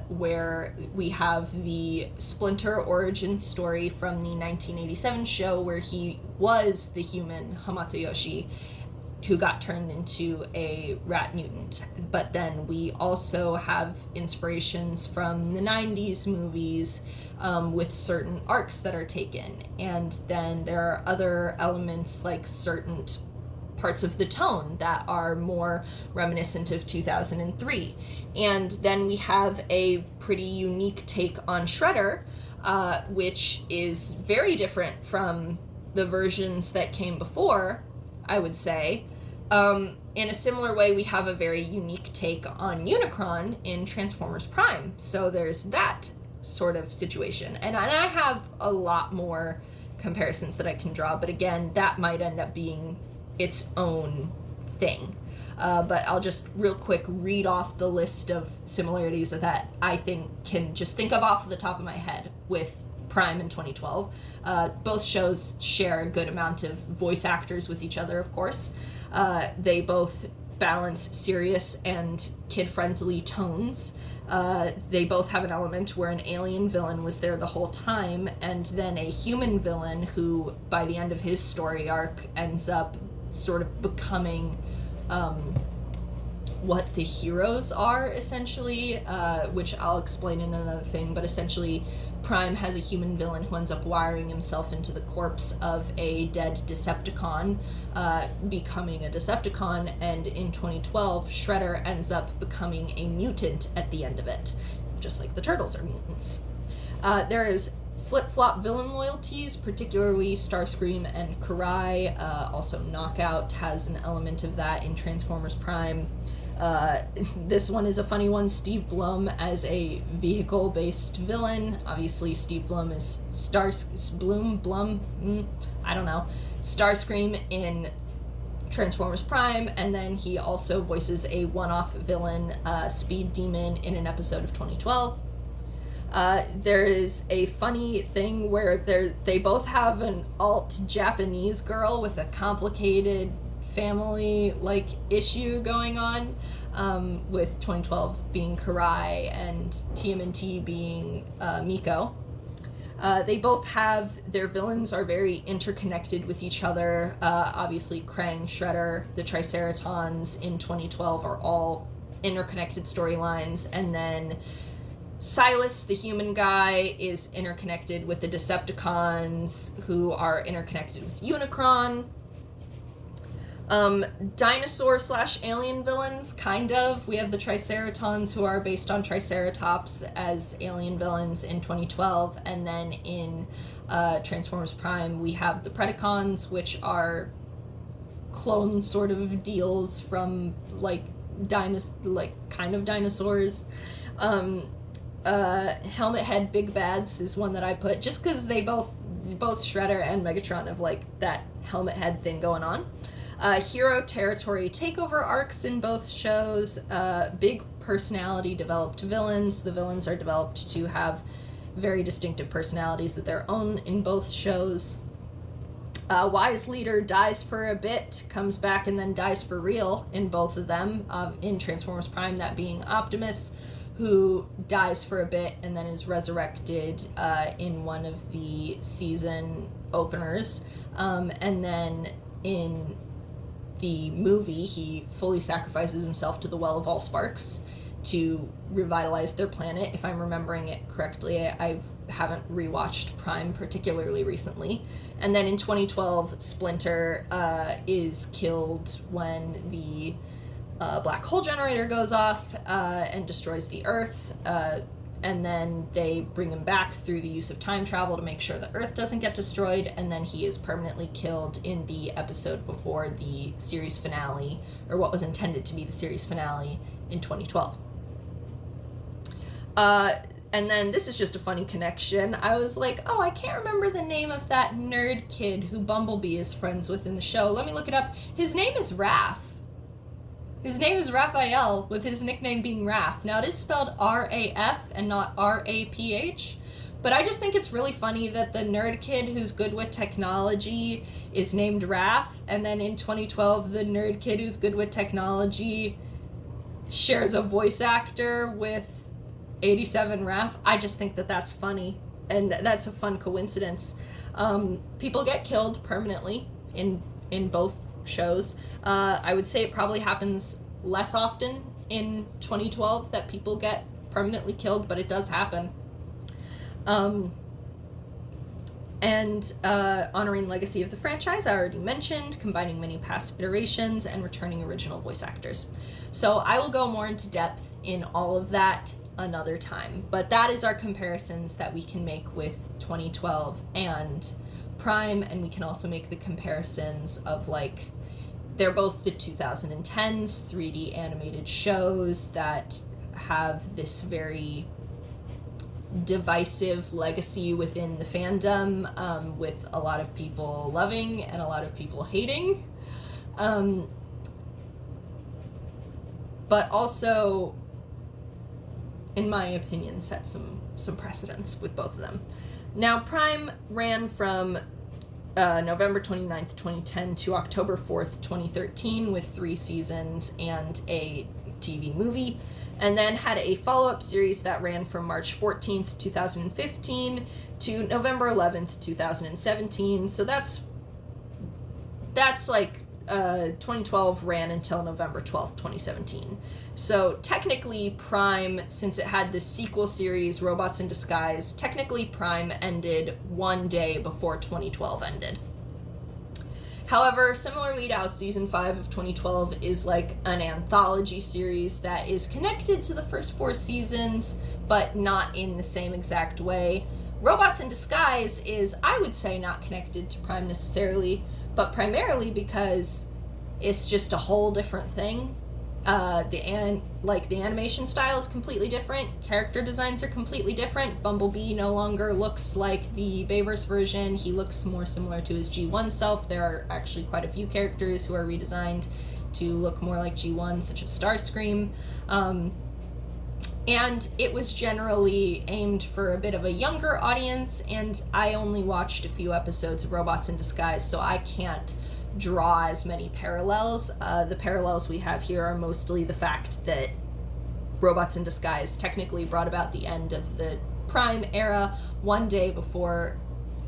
where we have the Splinter origin story from the 1987 show where he was the human Hamato Yoshi who got turned into a rat mutant. But then we also have inspirations from the 90s movies with certain arcs that are taken. And then there are other elements like certain parts of the tone that are more reminiscent of 2003. And then we have a pretty unique take on Shredder, which is very different from the versions that came before, I would say. In a similar way, we have a very unique take on Unicron in Transformers Prime. So there's that sort of situation. And I have a lot more comparisons that I can draw, but again, that might end up being its own thing. But I'll just real quick read off the list of similarities that I think can just think of off the top of my head with Prime in 2012. Both shows share a good amount of voice actors with each other, of course. They both balance serious and kid-friendly tones. They both have an element where an alien villain was there the whole time, and then a human villain who, by the end of his story arc, ends up sort of becoming what the heroes are, essentially, which I'll explain in another thing, but essentially Prime has a human villain who ends up wiring himself into the corpse of a dead Decepticon, becoming a Decepticon, and in 2012, Shredder ends up becoming a mutant at the end of it, just like the Turtles are mutants. There is flip-flop villain loyalties, particularly Starscream and Karai. Also Knockout has an element of that in Transformers Prime. This one is a funny one. Steve Blum as a vehicle-based villain. Obviously, Steve Blum is Starscream in Transformers Prime, and then he also voices a one-off villain, Speed Demon, in an episode of 2012. There is a funny thing where they both have an alt Japanese girl with a complicated family issue going on, with 2012 being Karai and TMNT being Miko. They both have, their villains are very interconnected with each other. Obviously Krang, Shredder, the Triceratons in 2012 are all interconnected storylines, and then Silas, the human guy, is interconnected with the Decepticons, who are interconnected with Unicron. Dinosaur/alien villains, kind of. We have the Triceratons, who are based on Triceratops as alien villains in 2012, and then in Transformers Prime, we have the Predacons, which are clone sort of deals from kind of dinosaurs. Helmet Head Big Bads is one that I put just because they both Shredder and Megatron have that helmet head thing going on. Hero territory takeover arcs in both shows. Big personality developed villains. The villains are developed to have very distinctive personalities of their own in both shows. Wise leader dies for a bit, comes back, and then dies for real in both of them. In Transformers Prime, that being Optimus, who dies for a bit and then is resurrected in one of the season openers. And then in the movie, he fully sacrifices himself to the Well of Allsparks to revitalize their planet, if I'm remembering it correctly. I haven't rewatched Prime particularly recently. And then in 2012, Splinter is killed when the black hole generator goes off and destroys the Earth, and then they bring him back through the use of time travel to make sure the Earth doesn't get destroyed, and then he is permanently killed in the episode before the series finale, or what was intended to be the series finale, in 2012. And then this is just a funny connection. I was like, oh, I can't remember the name of that nerd kid who Bumblebee is friends with in the show. Let me look it up. His name is Raph. His name is Raphael, with his nickname being Raph. Now, it is spelled R-A-F and not R-A-P-H, but I just think it's really funny that the nerd kid who's good with technology is named Raph, and then in 2012, the nerd kid who's good with technology shares a voice actor with 87 Raph. I just think that that's funny, and that's a fun coincidence. People get killed permanently in both shows. I would say it probably happens less often in 2012 that people get permanently killed, but it does happen. And honoring legacy of the franchise, I already mentioned, combining many past iterations and returning original voice actors. So I will go more into depth in all of that another time, but that is our comparisons that we can make with 2012 and Prime, and we can also make the comparisons of they're both the 2010s 3D animated shows that have this very divisive legacy within the fandom, with a lot of people loving and a lot of people hating. But also, in my opinion, set some precedents with both of them. Now, Prime ran from November 29th, 2010 to October 4th, 2013 with 3 seasons and a TV movie, and then had a follow-up series that ran from March 14th, 2015 to November 11th, 2017. So that's like 2012 ran until November 12th, 2017. So technically Prime, since it had this sequel series, Robots in Disguise, technically Prime ended one day before 2012 ended. However, similarly to how Season 5 of 2012 is like an anthology series that is connected to the first 4 seasons, but not in the same exact way, Robots in Disguise is, I would say, not connected to Prime necessarily, but primarily because it's just a whole different thing. The animation style is completely different. Character designs are completely different. Bumblebee no longer looks like the Bayverse version. He looks more similar to his G1 self. There are actually quite a few characters who are redesigned to look more like G1, such as Starscream. And it was generally aimed for a bit of a younger audience, and I only watched a few episodes of Robots in Disguise, so I can't draw as many parallels. The parallels we have here are mostly the fact that Robots in Disguise technically brought about the end of the Prime era one day before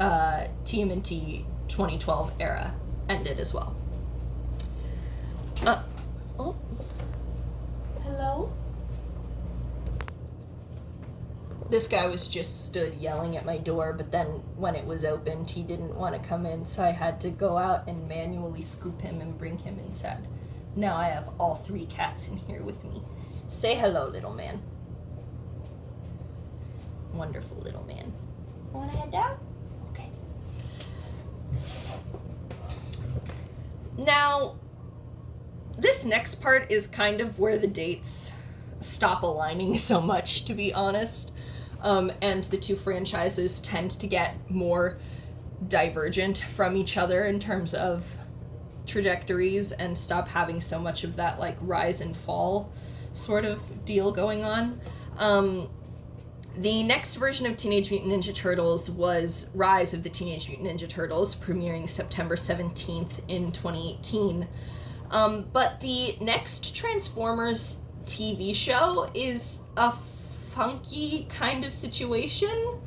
TMNT 2012 era ended as well. Oh. Hello? This guy was just stood yelling at my door, but then when it was opened, he didn't want to come in, so I had to go out and manually scoop him and bring him inside. Now I have all 3 cats in here with me. Say hello, little man. Wonderful little man. Want to head down? Okay. Now, this next part is kind of where the dates stop aligning so much, to be honest. And the 2 franchises tend to get more divergent from each other in terms of trajectories and stop having so much of that like rise and fall sort of deal going on. The next version of Teenage Mutant Ninja Turtles was Rise of the Teenage Mutant Ninja Turtles, premiering September 17th in 2018. But the next Transformers TV show is a funky kind of situation,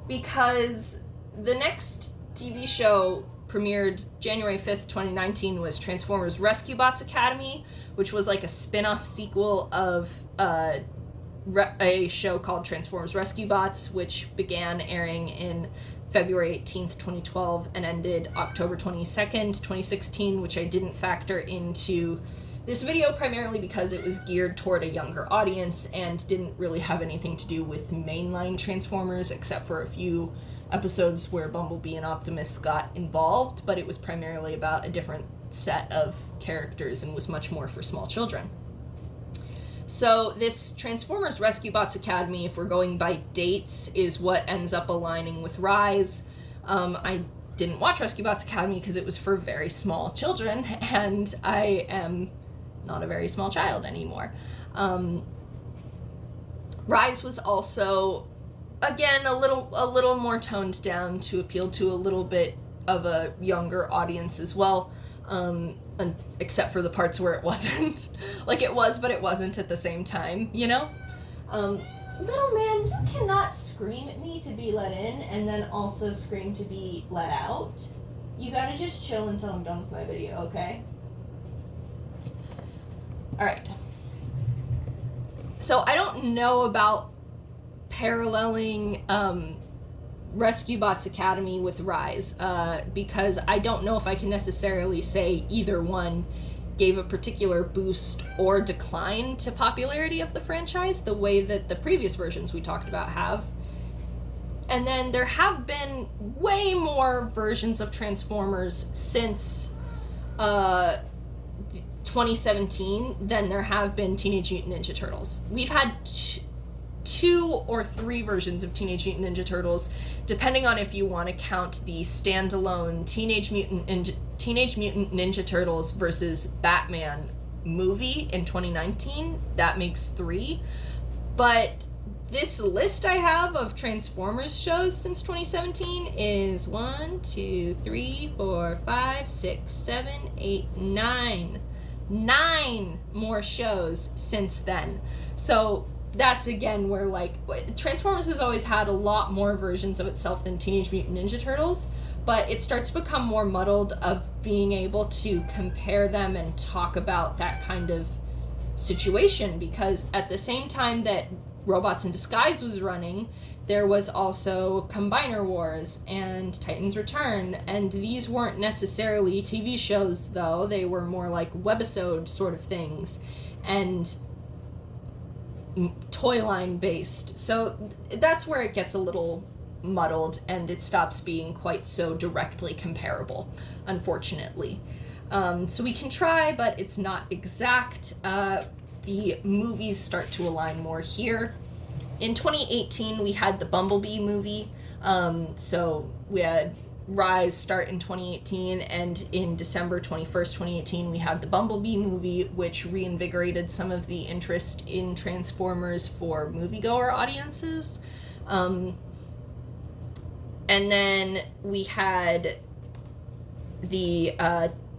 because the next TV show premiered January 5th, 2019 was Transformers Rescue Bots Academy, which was like a spin-off sequel of a show called Transformers Rescue Bots, which began airing in February 18th, 2012 and ended October 22nd, 2016, which I didn't factor into this video primarily because it was geared toward a younger audience and didn't really have anything to do with mainline Transformers, except for a few episodes where Bumblebee and Optimus got involved, but it was primarily about a different set of characters and was much more for small children. So this Transformers Rescue Bots Academy, if we're going by dates, is what ends up aligning with Rise. I didn't watch Rescue Bots Academy because it was for very small children, and I am not a very small child anymore. Rise was also, again, a little more toned down to appeal to a little bit of a younger audience as well, except for the parts where it wasn't. Like, it was, but it wasn't at the same time, you know? Little man, you cannot scream at me to be let in and then also scream to be let out. You gotta just chill until I'm done with my video, okay? Alright. So I don't know about paralleling Rescue Bots Academy with Rise, because I don't know if I can necessarily say either one gave a particular boost or decline to popularity of the franchise the way that the previous versions we talked about have. And then there have been way more versions of Transformers since 2017 than there have been Teenage Mutant Ninja Turtles. We've had 2 or 3 versions of Teenage Mutant Ninja Turtles, depending on if you want to count the standalone Teenage Mutant Ninja Turtles versus Batman movie in 2019. That makes 3. But this list I have of Transformers shows since 2017 is 1, 2, 3, 4, 5, 6, 7, 8, 9. 9 more shows since then. So that's again where, like, Transformers has always had a lot more versions of itself than Teenage Mutant Ninja Turtles, but it starts to become more muddled of being able to compare them and talk about that kind of situation, because at the same time that Robots in Disguise was running, there was also Combiner Wars and Titans Return, and these weren't necessarily TV shows, though. They were more like webisode sort of things, and toy line based. So that's where it gets a little muddled, and it stops being quite so directly comparable, unfortunately. So we can try, but it's not exact. The movies start to align more here. In 2018, we had the Bumblebee movie. So we had Rise start in 2018, and in December 21st, 2018, we had the Bumblebee movie, which reinvigorated some of the interest in Transformers for moviegoer audiences. And then we had the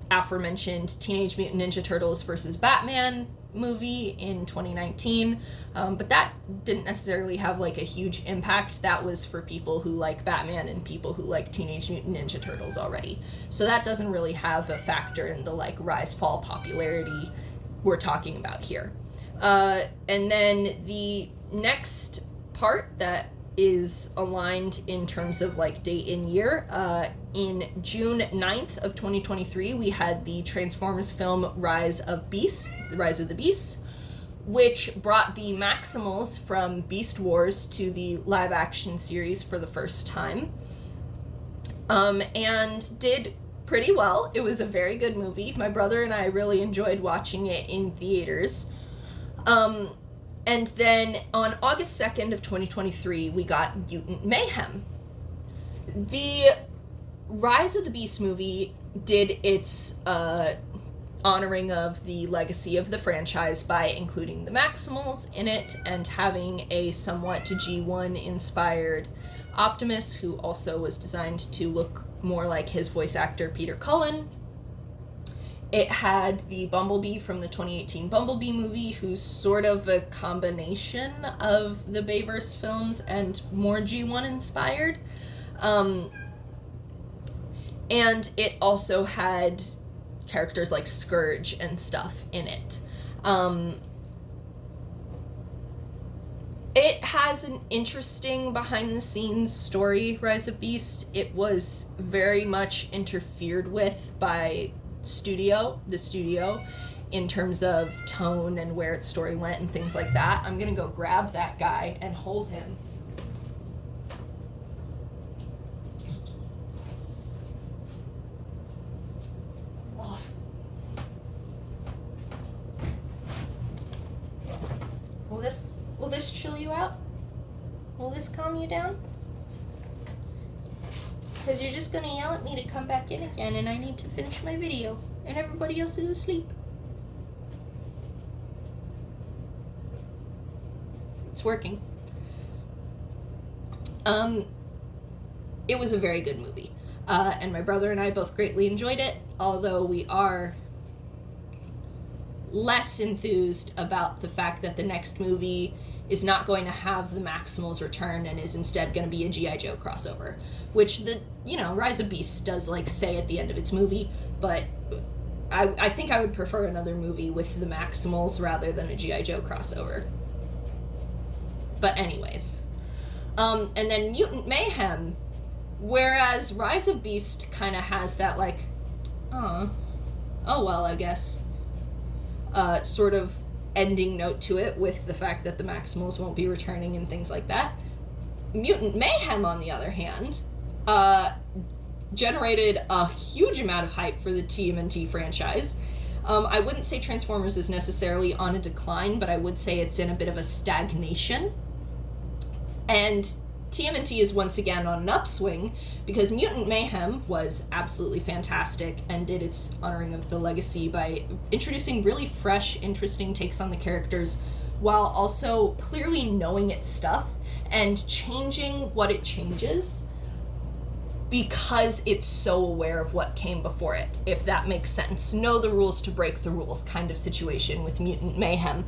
aforementioned Teenage Mutant Ninja Turtles versus Batman movie in 2019, but that didn't necessarily have like a huge impact. That was for people who like Batman and people who like Teenage Mutant Ninja Turtles already, so that doesn't really have a factor in the like rise fall popularity we're talking about here. And then the next part that is aligned in terms of like date and year, in June 9th of 2023, we had the Transformers film Rise of the Beasts, which brought the Maximals from Beast Wars to the live action series for the first time, and did pretty well. It was a very good movie. My brother and I really enjoyed watching it in theaters. And then on August 2nd of 2023, we got Mutant Mayhem. The Rise of the Beast movie did its honoring of the legacy of the franchise by including the Maximals in it and having a somewhat G1 inspired Optimus, who also was designed to look more like his voice actor Peter Cullen. It had the Bumblebee from the 2018 Bumblebee movie, who's sort of a combination of the Bayverse films and more G1 inspired. And it also had characters like Scourge and stuff in it. It has an interesting behind-the-scenes story, Rise of Beast. It was very much interfered with by the studio in terms of tone and where its story went and things like that. I'm gonna go grab that guy and hold him. Oh. Will this chill you out? Will this calm you down? Because you're just gonna yell at me to come back in again, and I need to finish my video, and everybody else is asleep. It's working. It was a very good movie, and my brother and I both greatly enjoyed it, although we are less enthused about the fact that the next movie is not going to have the Maximals return and is instead going to be a G.I. Joe crossover, which Rise of Beasts does like say at the end of its movie, but I think I would prefer another movie with the Maximals rather than a G.I. Joe crossover. But anyways, and then Mutant Mayhem, whereas Rise of Beast kind of has that like, oh well, I guess, sort of ending note to it with the fact that the Maximals won't be returning and things like that. Mutant Mayhem, on the other hand, generated a huge amount of hype for the TMNT franchise. I wouldn't say Transformers is necessarily on a decline, but I would say it's in a bit of a stagnation. And TMNT is once again on an upswing because Mutant Mayhem was absolutely fantastic and did its honoring of the legacy by introducing really fresh, interesting takes on the characters while also clearly knowing its stuff and changing what it changes because it's so aware of what came before it, if that makes sense. Know the rules to break the rules kind of situation with Mutant Mayhem.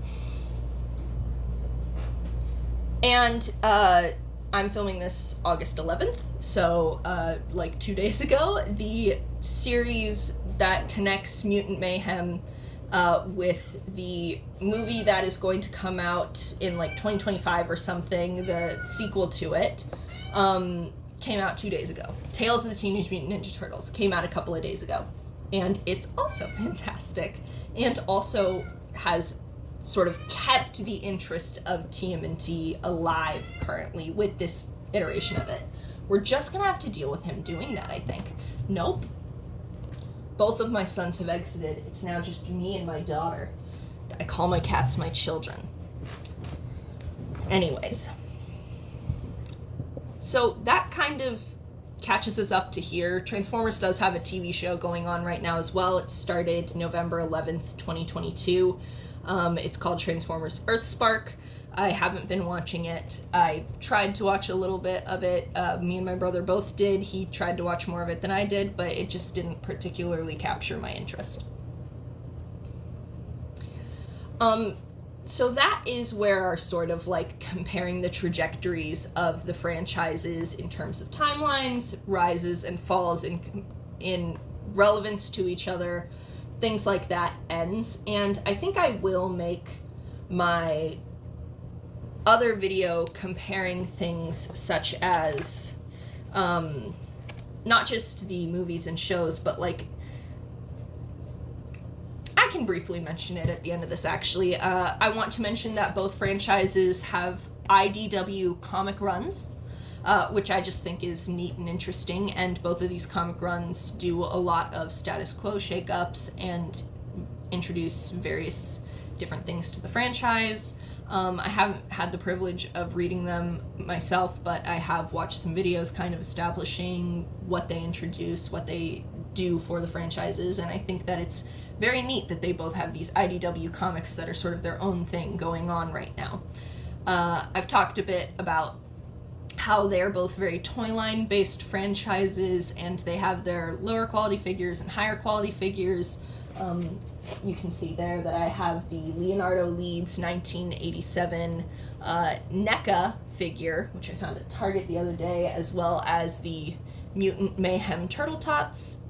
And I'm filming this August 11th, so like 2 days ago, the series that connects Mutant Mayhem with the movie that is going to come out in like 2025 or something, the sequel to it, came out 2 days ago. Tales of the Teenage Mutant Ninja Turtles came out a couple of days ago, and it's also fantastic, and also has sort of kept the interest of TMNT alive currently with this iteration of it. We're just gonna have to deal with him doing that, I think. Nope. Both of my sons have exited. It's now just me and my daughter. I call my cats my children. Anyways. So that kind of catches us up to here. Transformers does have a TV show going on right now as well. It started November 11th, 2022. It's called Transformers Earthspark. I haven't been watching it. I tried to watch a little bit of it. Me and my brother both did. He tried to watch more of it than I did, but it just didn't particularly capture my interest. So that is where our sort of like comparing the trajectories of the franchises in terms of timelines, rises and falls in relevance to each other, things like that ends. And I think I will make my other video comparing things such as not just the movies and shows, but like I can briefly mention it at the end of this actually. I want to mention that both franchises have IDW comic runs, which I just think is neat and interesting, and both of these comic runs do a lot of status quo shakeups and introduce various different things to the franchise. I haven't had the privilege of reading them myself, but I have watched some videos kind of establishing what they introduce, what they do for the franchises, and I think that it's very neat that they both have these IDW comics that are sort of their own thing going on right now. I've talked a bit about how they're both very toy line based franchises, and they have their lower quality figures and higher quality figures. You can see there that I have the Leonardo Leeds 1987 NECA figure, which I found at Target the other day, as well as the Mutant Mayhem Turtle Tots.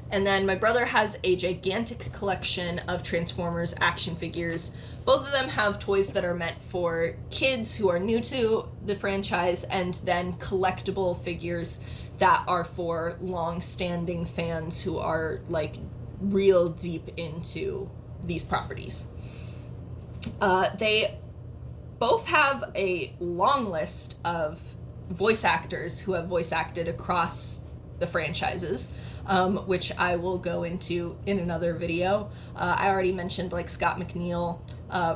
And then my brother has a gigantic collection of Transformers action figures. Both of them have toys that are meant for kids who are new to the franchise, and then collectible figures that are for long-standing fans who are like real deep into these properties. They both have a long list of voice actors who have voice acted across the franchises, which I will go into in another video. I already mentioned like Scott McNeil.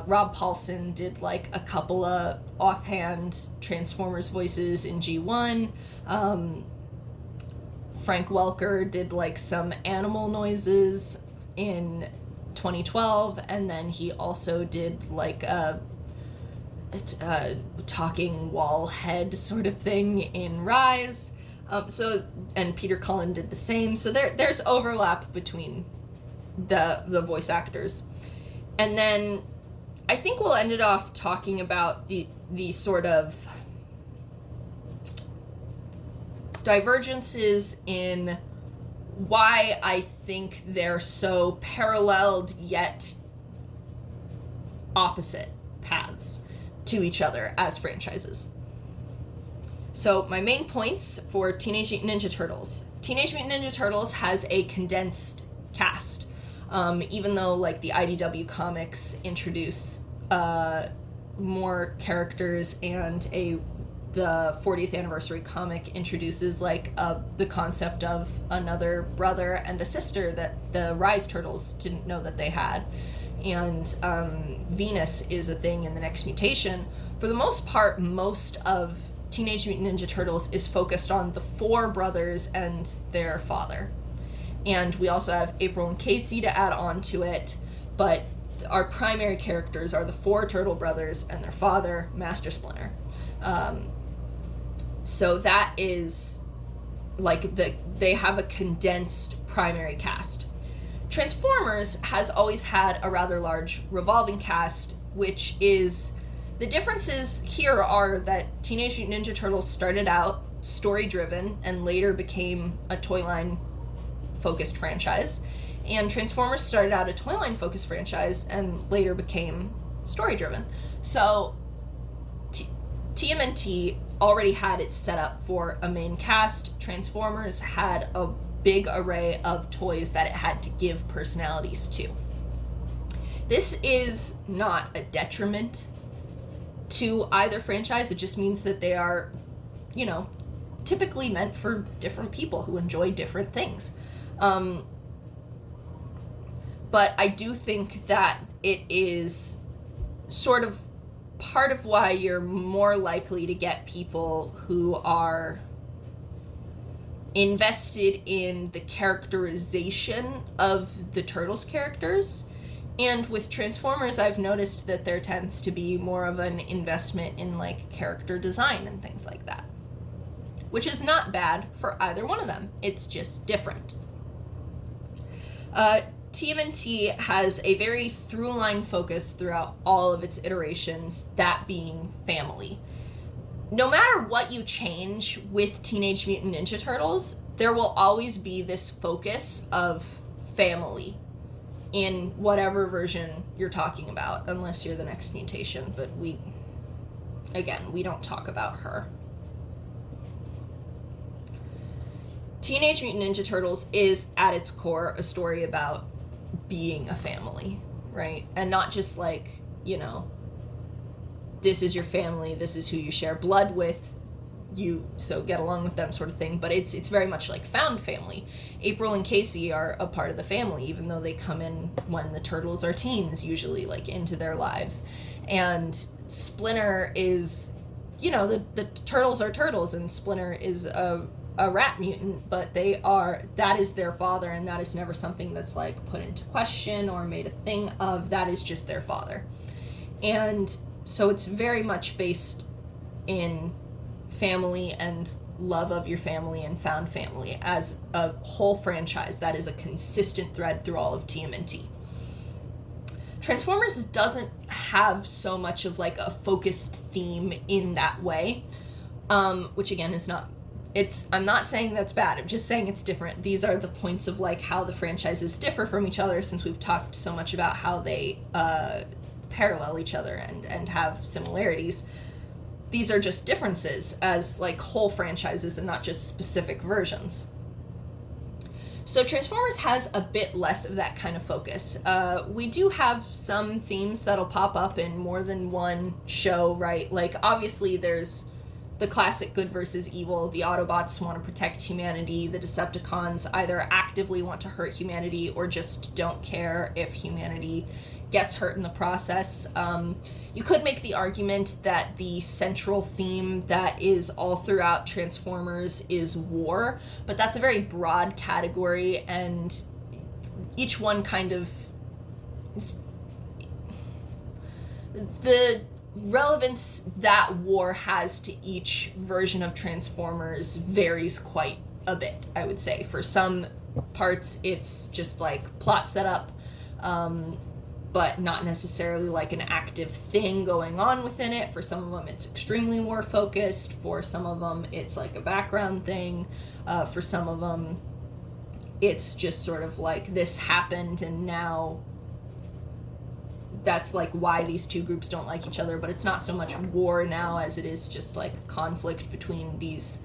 Rob Paulson did like a couple of offhand Transformers voices in G1. Frank Welker did like some animal noises in 2012, and then he also did like a talking wall head sort of thing in Rise. And Peter Cullen did the same. So there's overlap between the voice actors. And then I think we'll end it off talking about the sort of divergences in why I think they're so paralleled yet opposite paths to each other as franchises. So my main points for Teenage Mutant Ninja Turtles. Teenage Mutant Ninja Turtles has a condensed cast. Even though like the IDW comics introduce more characters, and the 40th anniversary comic introduces like the concept of another brother and a sister that the Rise Turtles didn't know that they had. And Venus is a thing in the next mutation. For the most part, most of Teenage Mutant Ninja Turtles is focused on the 4 brothers and their father. And we also have April and Casey to add on to it, but our primary characters are the 4 Turtle brothers and their father, Master Splinter. So that is like they have a condensed primary cast. Transformers has always had a rather large revolving cast, which is, the differences here are that Teenage Mutant Ninja Turtles started out story-driven and later became a toy line-focused franchise, and Transformers started out a toy line-focused franchise and later became story-driven. So TMNT already had it set up for a main cast. Transformers had a big array of toys that it had to give personalities to. This is not a detriment to either franchise. It just means that they are, typically meant for different people who enjoy different things. But I do think that it is sort of part of why you're more likely to get people who are invested in the characterization of the Turtles characters. And with Transformers, I've noticed that there tends to be more of an investment in like character design and things like that, which is not bad for either one of them. It's just different. TMNT has a very through-line focus throughout all of its iterations, that being family. No matter what you change with Teenage Mutant Ninja Turtles, there will always be this focus of family in whatever version you're talking about, unless you're the Next Mutation, but we don't talk about her. Teenage Mutant Ninja Turtles is, at its core, a story about being a family, right? And not just like, this is your family, this is who you share blood with, so get along with them sort of thing, but it's very much like found family. April and Casey are a part of the family, even though they come in when the Turtles are teens, usually, like, into their lives. And Splinter is, the Turtles are Turtles, and Splinter is a rat mutant, but that is their father, and that is never something that's like put into question or made a thing of. That is just their father. And so it's very much based in family and love of your family and found family as a whole franchise. That is a consistent thread through all of TMNT. Transformers doesn't have so much of like a focused theme in that way, which again is not, I'm not saying that's bad, I'm just saying it's different. These are the points of like how the franchises differ from each other, since we've talked so much about how they parallel each other and have similarities. These are just differences as like whole franchises and not just specific versions. So Transformers has a bit less of that kind of focus. We do have some themes that'll pop up in more than one show, right? Like, obviously there's the classic good versus evil. The Autobots want to protect humanity. The Decepticons either actively want to hurt humanity or just don't care if humanity gets hurt in the process. You could make the argument that the central theme that is all throughout Transformers is war, but that's a very broad category, and each one kind of... the relevance that war has to each version of Transformers varies quite a bit, I would say. For some parts, it's just like plot setup, but not necessarily like an active thing going on within it. For some of them, it's extremely war focused. For some of them, it's like a background thing. For some of them, it's just sort of like this happened and now that's like why these two groups don't like each other, but it's not so much war now as it is just like conflict between these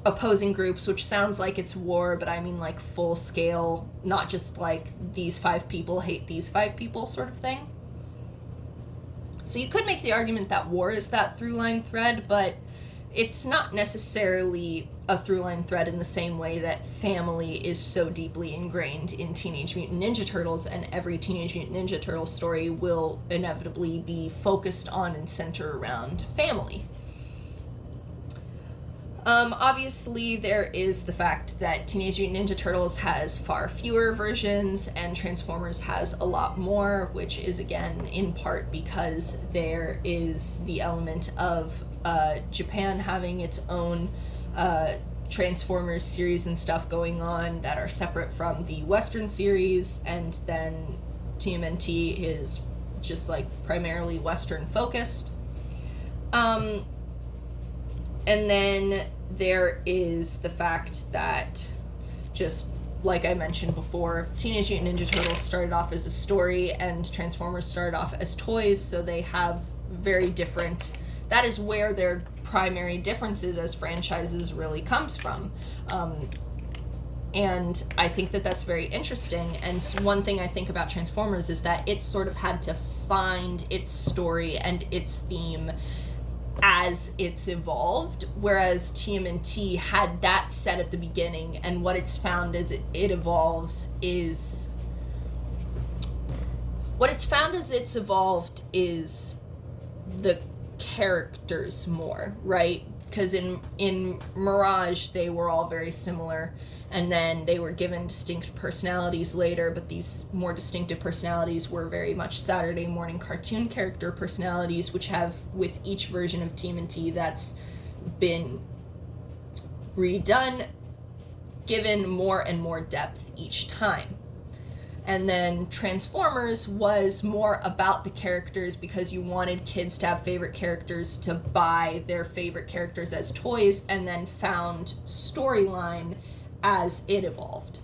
opposing groups, which sounds like it's war, but I mean like full scale, not just like these 5 people hate these 5 people sort of thing. So you could make the argument that war is that through line thread, but it's not necessarily a through-line thread in the same way that family is so deeply ingrained in Teenage Mutant Ninja Turtles, and every Teenage Mutant Ninja Turtles story will inevitably be focused on and center around family. Obviously, there is the fact that Teenage Mutant Ninja Turtles has far fewer versions and Transformers has a lot more, which is, again, in part because there is the element of Japan having its own Transformers series and stuff going on that are separate from the Western series, and then TMNT is just, like, primarily Western focused. And then there is the fact that, just like I mentioned before, Teenage Mutant Ninja Turtles started off as a story and Transformers started off as toys, so they have very different... That is where their primary differences as franchises really comes from. And I think that that's very interesting. And one thing I think about Transformers is that it sort of had to find its story and its theme as it's evolved, whereas TMNT had that set at the beginning, and what it's found as it evolves is... What it's found as it's evolved is the characters more, right? Because in Mirage, they were all very similar, and then they were given distinct personalities later, but these more distinctive personalities were very much Saturday morning cartoon character personalities, which have, with each version of TMNT that's been redone, given more and more depth each time. And then Transformers was more about the characters because you wanted kids to have favorite characters to buy their favorite characters as toys, and then found storyline as it evolved.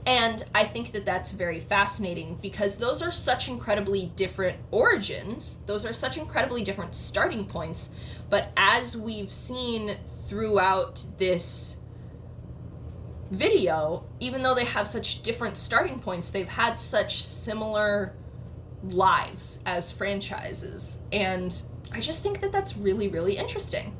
And I think that that's very fascinating because those are such incredibly different origins, those are such incredibly different starting points, but as we've seen throughout this video, even though they have such different starting points, they've had such similar lives as franchises, and I just think that that's really, really interesting.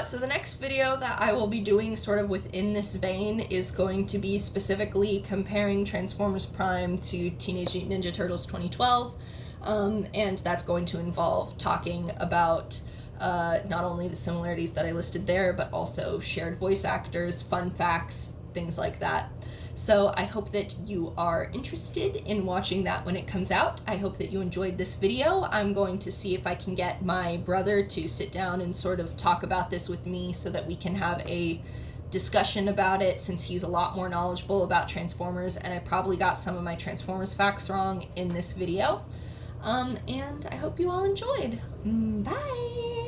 So the next video that I will be doing sort of within this vein is going to be specifically comparing Transformers Prime to Teenage Mutant Ninja Turtles 2012, and that's going to involve talking about not only the similarities that I listed there, but also shared voice actors, fun facts, things like that. So I hope that you are interested in watching that when it comes out. I hope that you enjoyed this video. I'm going to see if I can get my brother to sit down and sort of talk about this with me so that we can have a discussion about it, since he's a lot more knowledgeable about Transformers, and I probably got some of my Transformers facts wrong in this video. And I hope you all enjoyed. Bye!